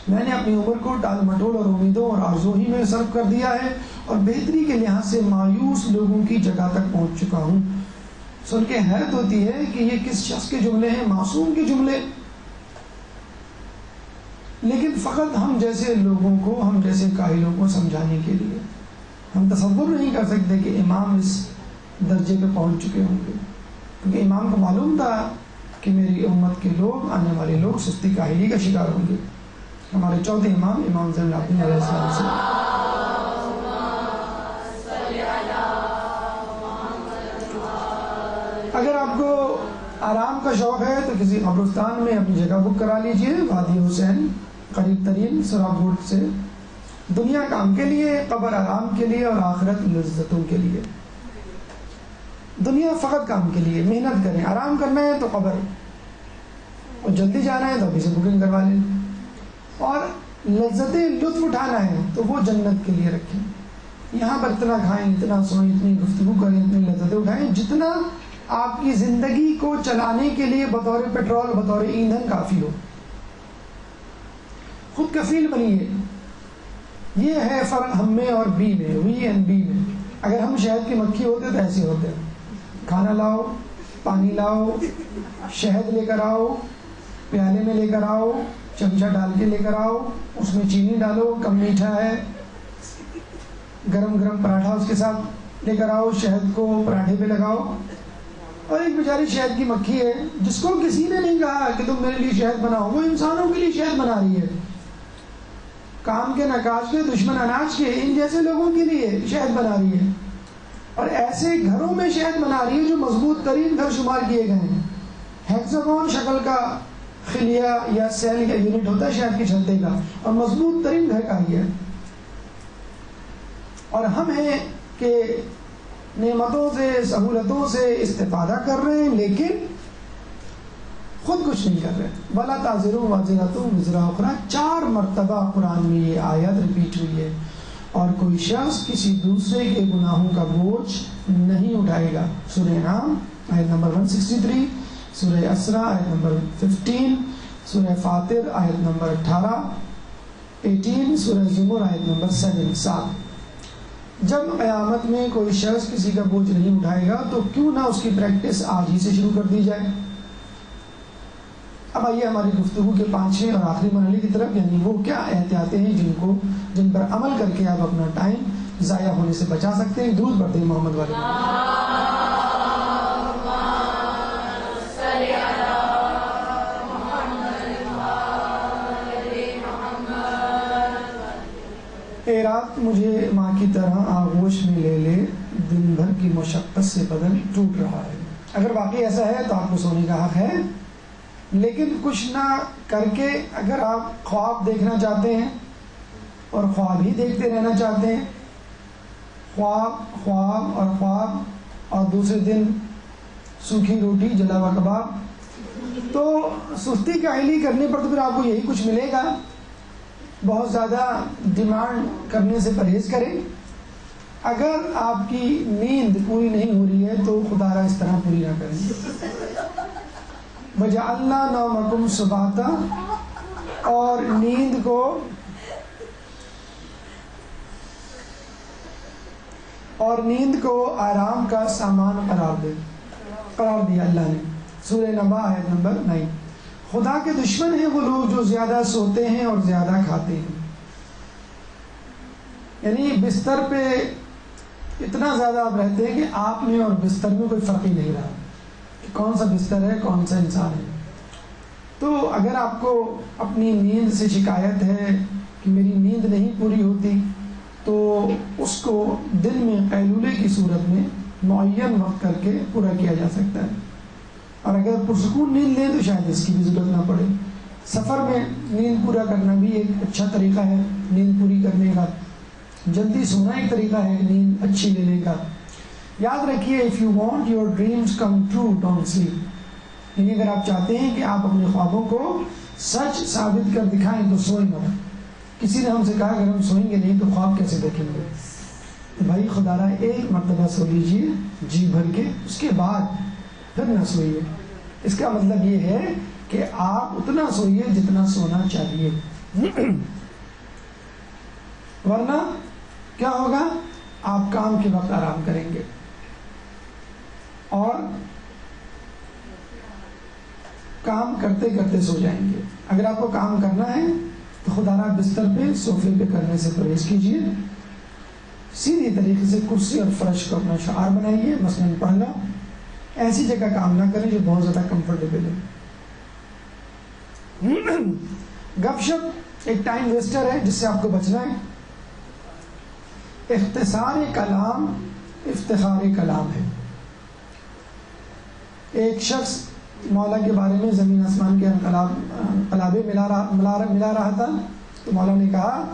B: میں نے اپنی عمر کو ٹال مٹول اور امیدوں اور آرزو ہی میں صرف کر دیا ہے، اور بہتری کے لحاظ سے مایوس لوگوں کی جگہ تک پہنچ چکا ہوں۔ سن کے حیرت ہوتی ہے کہ یہ کس شخص کے جملے ہیں، معصوم کے جملے، لیکن فقط ہم جیسے لوگوں کو، ہم جیسے کاہلوں کو سمجھانے کے لیے۔ ہم تصور نہیں کر سکتے کہ امام اس درجے پہ پہنچ چکے ہوں گے، کیونکہ امام کو معلوم تھا کہ میری امت کے لوگ، آنے والے لوگ سستی کاہلی کا شکار ہوں گے۔ ہمارے چوتھے امام، امام زین العابدین علیہ السلام سے اگر آپ کو آرام کا شوق ہے تو کسی قبرستان میں اپنی جگہ بک کرا لیجئے، وادی حسین قریب ترین سراب روڈ سے۔ دنیا کام کے لیے، قبر آرام کے لیے، اور آخرت لذتوں کے لیے۔ دنیا فقط کام کے لیے، محنت کریں، آرام کرنا ہے تو قبر، اور جلدی جانا ہے تو ابھی سے بکنگ کروا لیں، اور لذتیں لطف اٹھانا ہے تو وہ جنت کے لیے رکھیں۔ یہاں پر اتنا کھائیں، اتنا سوئیں، اتنی گفتگو کریں، اتنی لذتیں اٹھائیں جتنا آپ کی زندگی کو چلانے کے لیے بطور پیٹرول، بطور ایندھن کافی ہو۔ خود کفیل بنیے۔ یہ ہے فرق ہم میں اور بی میں، وی اینڈ بی میں۔ اگر ہم شہد کی مکھی ہوتے تو ایسے ہوتے ہیں، کھانا لاؤ، پانی لاؤ، شہد لے کر آؤ، پیالے میں لے کر آؤ، چمچہ ڈال کے لے کر آؤ، اس میں چینی ڈالو، کم میٹھا ہے، گرم گرم پراٹھا اس کے ساتھ لے کر آؤ، شہد کو پراٹھے پہ لگاؤ۔ اور ایک بیچاری شہد کی مکھی ہے جس کو کسی نے نہیں کہا کہ تم میرے لیے شہد بناؤ، وہ انسانوں کے لیے شہد بنا رہی ہے، کام کے نقاش کے، دشمن اناج کے، ان جیسے لوگوں کے لیے شہد بنا رہی ہے، اور ایسے گھروں میں شہد بنا رہی ہے جو مضبوط ترین گھر شمار کیے گئے ہیں۔ ہیکساگون شکل کا خلیہ یا سیل کا یونٹ ہوتا ہے شہد کے چھلتے کا، اور مضبوط ترین گھر کا ہی ہے۔ اور ہم ہیں کہ نعمتوں سے، سہولتوں سے استفادہ کر رہے ہیں، لیکن خود کچھ نہیں کر رہے. وَلَا تَزِرُ وَازِرَةٌ وِزْرَ أُخْرَىٰ 4 مرتبہ قرآن میں یہ آیت ریپیٹ ہوئی ہے. اور کوئی شخص کسی دوسرے کے گناہوں کا بوجھ نہیں اٹھائے گا. سورہ انعام آیت نمبر 163، سورہ اسراء آیت نمبر 15، سورہ فاطر آیت نمبر 18، سورہ زمر آیت نمبر 7. جب قیامت میں کوئی شخص کسی کا بوجھ نہیں اٹھائے گا تو کیوں نہ اس کی پریکٹس آج ہی سے شروع کر دی جائے. اب آئیے ہماری گفتگو کے 5ویں اور آخری مرحلے کی طرف، یعنی وہ کیا احتیاطیں ہیں جن پر عمل کر کے آپ اپنا ٹائم ضائع ہونے سے بچا سکتے ہیں. درود پڑھتے ہیں محمد والے. اے رات مجھے ماں کی طرح آغوش میں لے لے، دن بھر کی مشقت سے بدن ٹوٹ رہا ہے. اگر واقعی ایسا ہے تو آپ کو سونے کا حق ہے، لیکن کچھ نہ کر کے اگر آپ خواب دیکھنا چاہتے ہیں اور خواب ہی دیکھتے رہنا چاہتے ہیں، خواب اور دوسرے دن سوکھی روٹی جلا ہوا کباب، تو سستی کاہلی کرنے پر تو پھر آپ کو یہی کچھ ملے گا. بہت زیادہ ڈیمانڈ کرنے سے پرہیز کریں. اگر آپ کی نیند پوری نہیں ہو رہی ہے تو خدا را اس طرح پوری نہ کریں. وَجَعَلْنَا نَوْمَكُمْ سُبَاتًا، اور نیند کو آرام کا سامان قرار دیا اللہ نے. سورہ نبا آیت نمبر 9. خدا کے دشمن ہیں وہ لوگ جو زیادہ سوتے ہیں اور زیادہ کھاتے ہیں. یعنی بستر پہ اتنا زیادہ آپ رہتے ہیں کہ آپ میں اور بستر میں کوئی فرق ہی نہیں رہا کہ کون سا بستر ہے کون سا انسان ہے. تو اگر آپ کو اپنی نیند سے شکایت ہے کہ میری نیند نہیں پوری ہوتی، تو اس کو دن میں قیلولے کی صورت میں معین وقت کر کے پورا کیا جا سکتا ہے. اور اگر پرسکون نیند لیں تو شاید اس کی بھی ضرورت نہ پڑے. سفر میں نیند پورا کرنا بھی ایک اچھا طریقہ ہے نیند پوری کرنے کا. جلدی سونا ایک طریقہ ہے نیند اچھی لینے کا. یاد رکھیے if you want your dreams come true don't sleep. یعنی اگر آپ چاہتے ہیں کہ آپ اپنے خوابوں کو سچ ثابت کر دکھائیں تو سوئیں مت. کسی نے ہم سے کہا اگر ہم سوئیں گے نہیں تو خواب کیسے دیکھیں گے. تو بھائی خدا را ایک مرتبہ سو لیجیے جی بھر کے، اس کے بعد پھر نہ سوئیے. اس کا مطلب یہ ہے کہ آپ اتنا سوئیے جتنا سونا چاہیے، ورنہ کیا ہوگا، آپ کام کے وقت آرام کریں گے اور کام کرتے کرتے سو جائیں گے. اگر آپ کو کام کرنا ہے تو خدا را بستر پہ صوفے پہ کرنے سے پرہیز کیجیے. سیدھی طریقے سے کرسی اور فرش کو اپنا شعار بنائیے. مثلاً پڑھنا، ایسی جگہ کام نہ کریں جو بہت زیادہ کمفرٹیبل ہے. گپ شپ ایک ٹائم ویسٹر ہے جس سے آپ کو بچنا ہے. اختصار کلام افتخار کلام ہے. ایک شخص مولا کے بارے میں زمین آسمان کے انقلابیں ملا رہا تھا، تو مولا نے کہا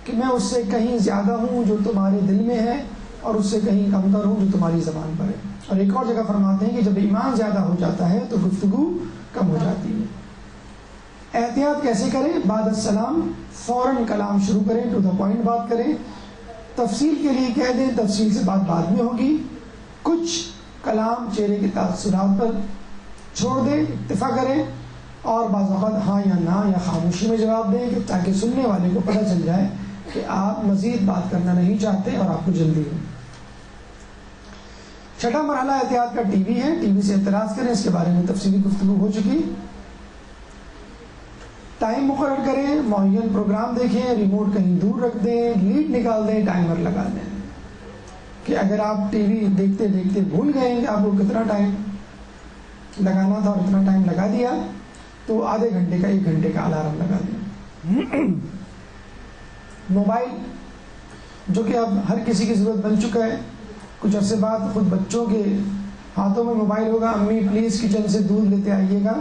B: کہ میں اس سے کہیں زیادہ ہوں جو تمہارے دل میں ہے، اور اس سے کہیں کمتر ہوں جو تمہاری زبان پر ہے. اور ایک اور جگہ فرماتے ہیں کہ جب ایمان زیادہ ہو جاتا ہے تو گفتگو کم ہو جاتی ہے. احتیاط کیسے کریں؟ بعد السلام فوراً کلام شروع کریں، ٹو دا پوائنٹ بات کریں. تفصیل کے لیے کہہ دیں، تفصیل سے بات بعد میں ہوگی. کچھ کلام چہرے کے تاثرات پر چھوڑ دیں، اکتفا کریں، اور بعض اوقات ہاں یا نہ یا خاموشی میں جواب دیں، کہ تاکہ سننے والے کو پتہ چل جائے کہ آپ مزید بات کرنا نہیں چاہتے اور آپ کو جلدی ہے. چھٹا مرحلہ احتیاط کا ٹی وی ہے. ٹی وی سے اعتراض کریں، اس کے بارے میں تفصیلی گفتگو ہو چکی. ٹائم مقرر کریں، معین پروگرام دیکھیں، ریموٹ کہیں دور رکھ دیں، لیڈ نکال دیں، ٹائمر لگا دیں کہ اگر آپ ٹی وی دیکھتے دیکھتے بھول گئے کہ آپ کو کتنا ٹائم لگانا تھا اور اتنا ٹائم لگا دیا، تو آدھے گھنٹے کا 1 گھنٹے کا الارم لگا دیں. موبائل جو کہ اب ہر کسی کی ضرورت بن چکا ہے، کچھ عرصے بعد خود بچوں کے ہاتھوں میں موبائل ہوگا. امی پلیز کچن سے دودھ لیتے آئیے گا.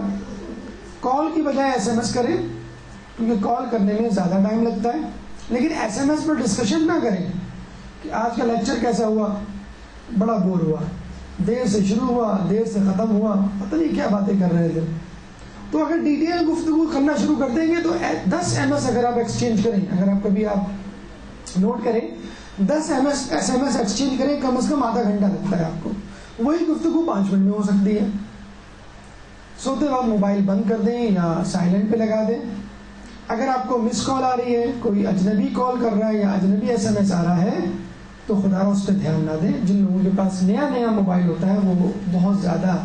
B: کال کی بجائے ایس ایم ایس کریں، کیونکہ کال کرنے میں زیادہ ٹائم لگتا ہے. لیکن ایس ایم ایس پر ڈسکشن نہ کریں کہ آج کا لیکچر کیسا ہوا، بڑا بور ہوا، دیر سے شروع ہوا دیر سے ختم ہوا، پتہ نہیں کیا باتیں کر رہے تھے. تو اگر ڈیٹیل گفتگو کرنا شروع کر دیں گے تو 10 MS اگر آپ ایکسچینج کریں، اگر آپ کبھی آپ نوٹ کریں 10 SMS ایکسچینج کریں کم از کم آدھا گھنٹہ لگتا ہے آپ کو، وہی گفتگو 5 منٹ میں ہو سکتی ہے. سوتے وقت موبائل بند کر دیں یا سائلنٹ پہ لگا دیں. اگر آپ کو مس کال آ رہی ہے، کوئی اجنبی کال کر رہا ہے یا اجنبی SMS آ رہا ہے تو خدا اس پہ دھیان نہ دیں. جن لوگوں کے پاس نیا موبائل ہوتا ہے وہ بہت زیادہ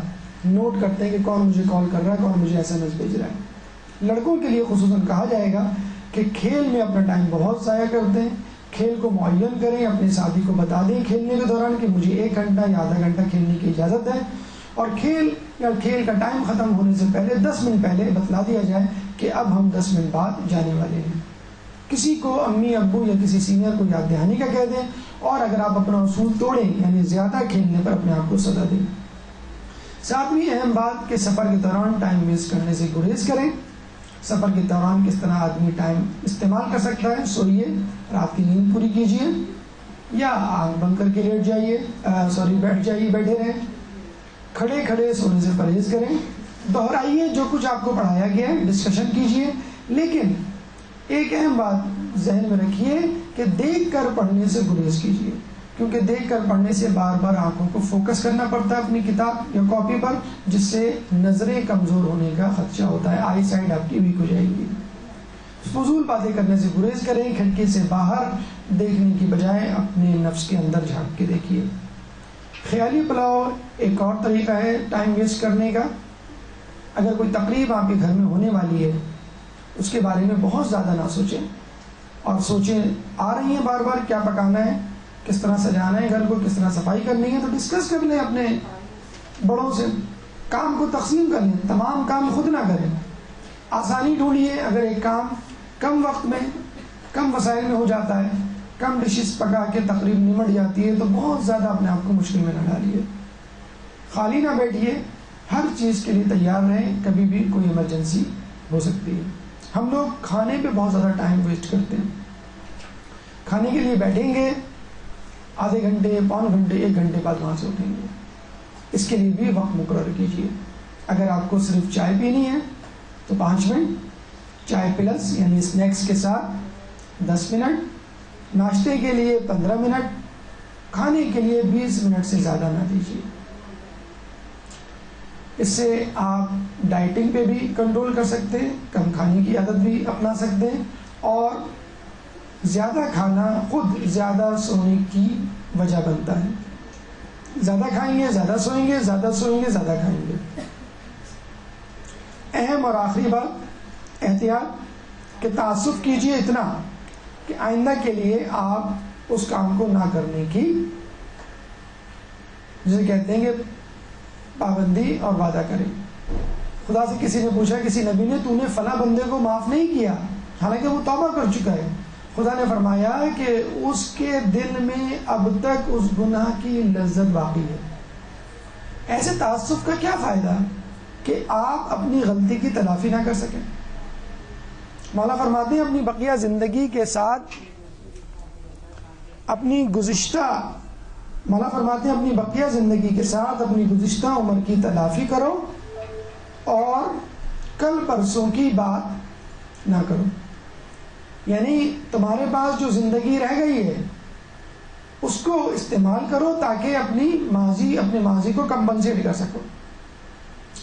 B: نوٹ کرتے ہیں کہ کون مجھے کال کر رہا ہے، کون مجھے SMS بھیج رہا ہے. لڑکوں کے لیے خصوصاً کہا جائے گا کہ کھیل میں اپنا ٹائم بہت ضائع کرتے ہیں. کھیل کو معین کریں، اپنے ساتھی کو بتا دیں کھیلنے کے دوران کہ مجھے 1 گھنٹہ یا آدھا گھنٹہ کھیلنے کی اجازت ہے، اور کھیل کا ٹائم ختم ہونے سے پہلے 10 منٹ پہلے بتلا دیا جائے کہ اب ہم 10 منٹ بعد جانے والے ہیں. کسی کو امی ابو یا کسی سینئر کو یاد دہانی کا کہہ دیں. اور اگر آپ اپنا اصول توڑیں یعنی زیادہ کھیلنے پر اپنے آپ کو سزا دیں. 7ویں اہم بات کہ سفر کے دوران ٹائم ویسٹ کرنے سے گریز کریں. سفر کے دوران کس طرح آدمی ٹائم استعمال کر سکتا ہے؟ سوئیے، رات کی نیند پوری کیجیے، یا آنکھ بند کر کے لیٹ جائیے، بیٹھے رہیں. کھڑے سونے سے پرہیز کریں. دہرائیے جو کچھ آپ کو پڑھایا گیا ہے، ڈسکشن کیجیے، لیکن ایک اہم بات ذہن میں رکھیے کہ دیکھ کر پڑھنے سے گریز کیجیے، کیونکہ دیکھ کر پڑھنے سے بار بار آنکھوں کو فوکس کرنا پڑتا ہے اپنی کتاب یا کاپی پر، جس سے نظریں کمزور ہونے کا خدشہ ہوتا ہے، آئی سائٹ آپ کی ویک ہو جائے گی. فضول باتیں کرنے سے گریز کریں. کھڑکی سے باہر دیکھنے کی بجائے اپنے نفس کے اندر جھانک کے دیکھیے. خیالی پلاؤ ایک اور طریقہ ہے ٹائم ویسٹ کرنے کا. اگر کوئی تقریب آپ کے گھر میں ہونے والی ہے، اس کے بارے میں بہت زیادہ نہ سوچیں، اور سوچیں آ رہی ہیں بار بار کیا پکانا ہے، کس طرح سجانا ہے گھر کو، کس طرح صفائی کرنی ہے، تو ڈسکس کر لیں اپنے بڑوں سے. کام کو تقسیم کر لیں، تمام کام خود نہ کریں. آسانی ڈھونڈیے. اگر ایک کام کم وقت میں کم وسائل میں ہو جاتا ہے، کم ڈشز پکا کے تقریب نمٹ جاتی ہے، تو بہت زیادہ اپنے آپ کو مشکل میں نہ ڈالیے. خالی نہ بیٹھیے، ہر چیز کے لیے تیار رہیں، کبھی بھی کوئی ایمرجنسی ہو سکتی ہے. ہم لوگ کھانے پہ بہت زیادہ ٹائم ویسٹ کرتے ہیں. کھانے کے لیے بیٹھیں گے، آدھے گھنٹے، پون گھنٹے، 1 گھنٹے بعد وہاں سے اٹھیں گے. اس کے لیے بھی وقت مقرر کیجیے. اگر آپ کو صرف چائے پینی ہے تو 5 منٹ، چائے پلس یعنی اسنیکس کے ساتھ 10 منٹ، ناشتے کے لیے 15 منٹ، کھانے کے لیے 20 منٹ سے زیادہ نہ دیجیے. اس سے آپ ڈائٹنگ پہ بھی کنٹرول کر سکتے ہیں، کم کھانے کی عادت بھی اپنا سکتے ہیں، اور زیادہ کھانا خود زیادہ سونے کی وجہ بنتا ہے. زیادہ کھائیں گے زیادہ سوئیں گے، زیادہ سوئیں گے زیادہ کھائیں گے. اہم اور آخری بات احتیاط کہ تعصب کیجیے اتنا کہ آئندہ کے لیے آپ اس کام کو نہ کرنے کی، جسے کہتے ہیں کہ پابندی اور وعدہ کریں. خدا سے کسی نے پوچھا، کسی نبی نے، تو نے فلاں بندے کو معاف نہیں کیا، حالانکہ وہ توبہ کر چکا ہے. خدا نے فرمایا کہ اس کے دل میں اب تک اس گناہ کی لذت باقی ہے. ایسے تعصب کا کیا فائدہ کہ آپ اپنی غلطی کی تلافی نہ کر سکیں. مولا فرماتے ہیں اپنی بقیہ زندگی کے ساتھ اپنی گزشتہ عمر کی تلافی کرو اور کل پرسوں کی بات نہ کرو. یعنی تمہارے پاس جو زندگی رہ گئی ہے اس کو استعمال کرو تاکہ اپنے ماضی کو کمپنسیٹ کر سکو.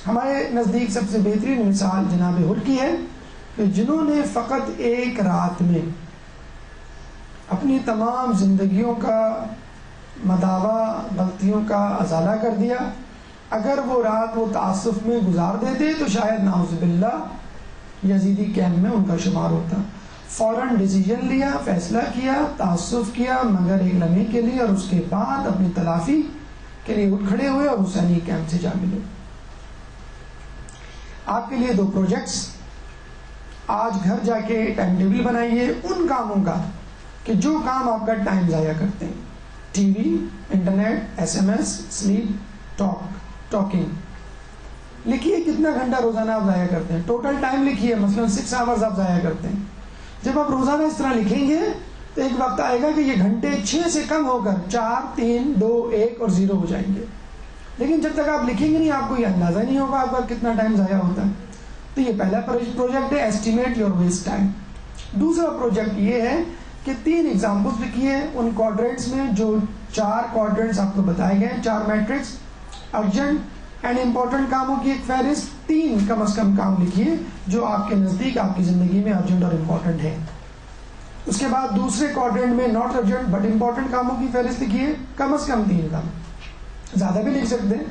B: ہمارے نزدیک سب سے بہترین مثال جناب ہڈ کی ہے کہ جنہوں نے فقط ایک رات میں اپنی تمام زندگیوں کا مداوع غلطیوں کا ازالہ کر دیا. اگر وہ رات وہ تعصف میں گزار دیتے تو شاید نعوذ باللہ یزیدی کیمپ میں ان کا شمار ہوتا. فوراً ڈیسیجن لیا، فیصلہ کیا، تعصف کیا مگر ایک لمحے کے لیے، اور اس کے بعد اپنی تلافی کے لیے اٹھ کھڑے ہوئے اور حسینی کیمپ سے جا ملے. آپ کے لیے 2 پروجیکٹس. آج گھر جا کے ٹائم ٹیبل بنائیے ان کاموں کا کہ جو کام آپ کا ٹائم ضائع کرتے ہیں. T V, internet, SMS، slip, talking. لکھیے کتنا گھنٹہ روزانہ آپ ضائع کرتے ہیں، ٹوٹل ٹائم لکھیے. مثلا 6 آورز آپ ضائع کرتے ہیں. جب آپ روزانہ اس طرح لکھیں گے تو ایک وقت آئے گا کہ یہ گھنٹے 6 سے کم ہو کر 4، 3، 2، 1 اور 0 ہو جائیں گے. لیکن جب تک آپ لکھیں گے نہیں آپ کو یہ اندازہ نہیں ہوگا آپ کا کتنا ٹائم ضائع ہوتا ہے. تو یہ پہلا پروجیکٹ ہے ایسٹیمیٹ یور ویسٹ ٹائم. دوسرا پروجیکٹ یہ ہے کہ 3 ایگزامپلس لکھیے ان کوارڈرنٹس میں جو 4 کوارڈرنٹس آپ کو بتائے گئے ہیں, 4 میٹرکس, ارجنٹ اینڈ امپورٹنٹ کاموں کی ایک فہرست, 3 کم از کم کام لکھیے جو آپ کے نزدیک آپ کی زندگی میں ارجنٹ اور امپورٹنٹ ہے. اس کے بعد دوسرے کوارڈرنٹ میں ناٹ ارجنٹ بٹ امپورٹنٹ کاموں کی فہرست لکھیے, کم از کم 3 کام, زیادہ بھی لکھ سکتے ہیں,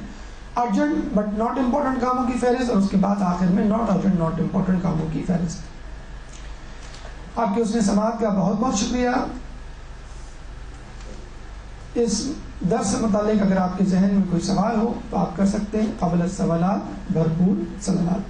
B: ارجنٹ بٹ ناٹ امپورٹنٹ کاموں کی فہرست, اور اس کے بعد آخر میں ناٹ ارجنٹ ناٹ امپورٹنٹ کاموں کی فہرست. آپ کی حسن سماعت کا بہت بہت شکریہ. اس درس سے متعلق اگر آپ کے ذہن میں کوئی سوال ہو تو آپ کر سکتے ہیں. قبل السوالات بھرپور سوالات.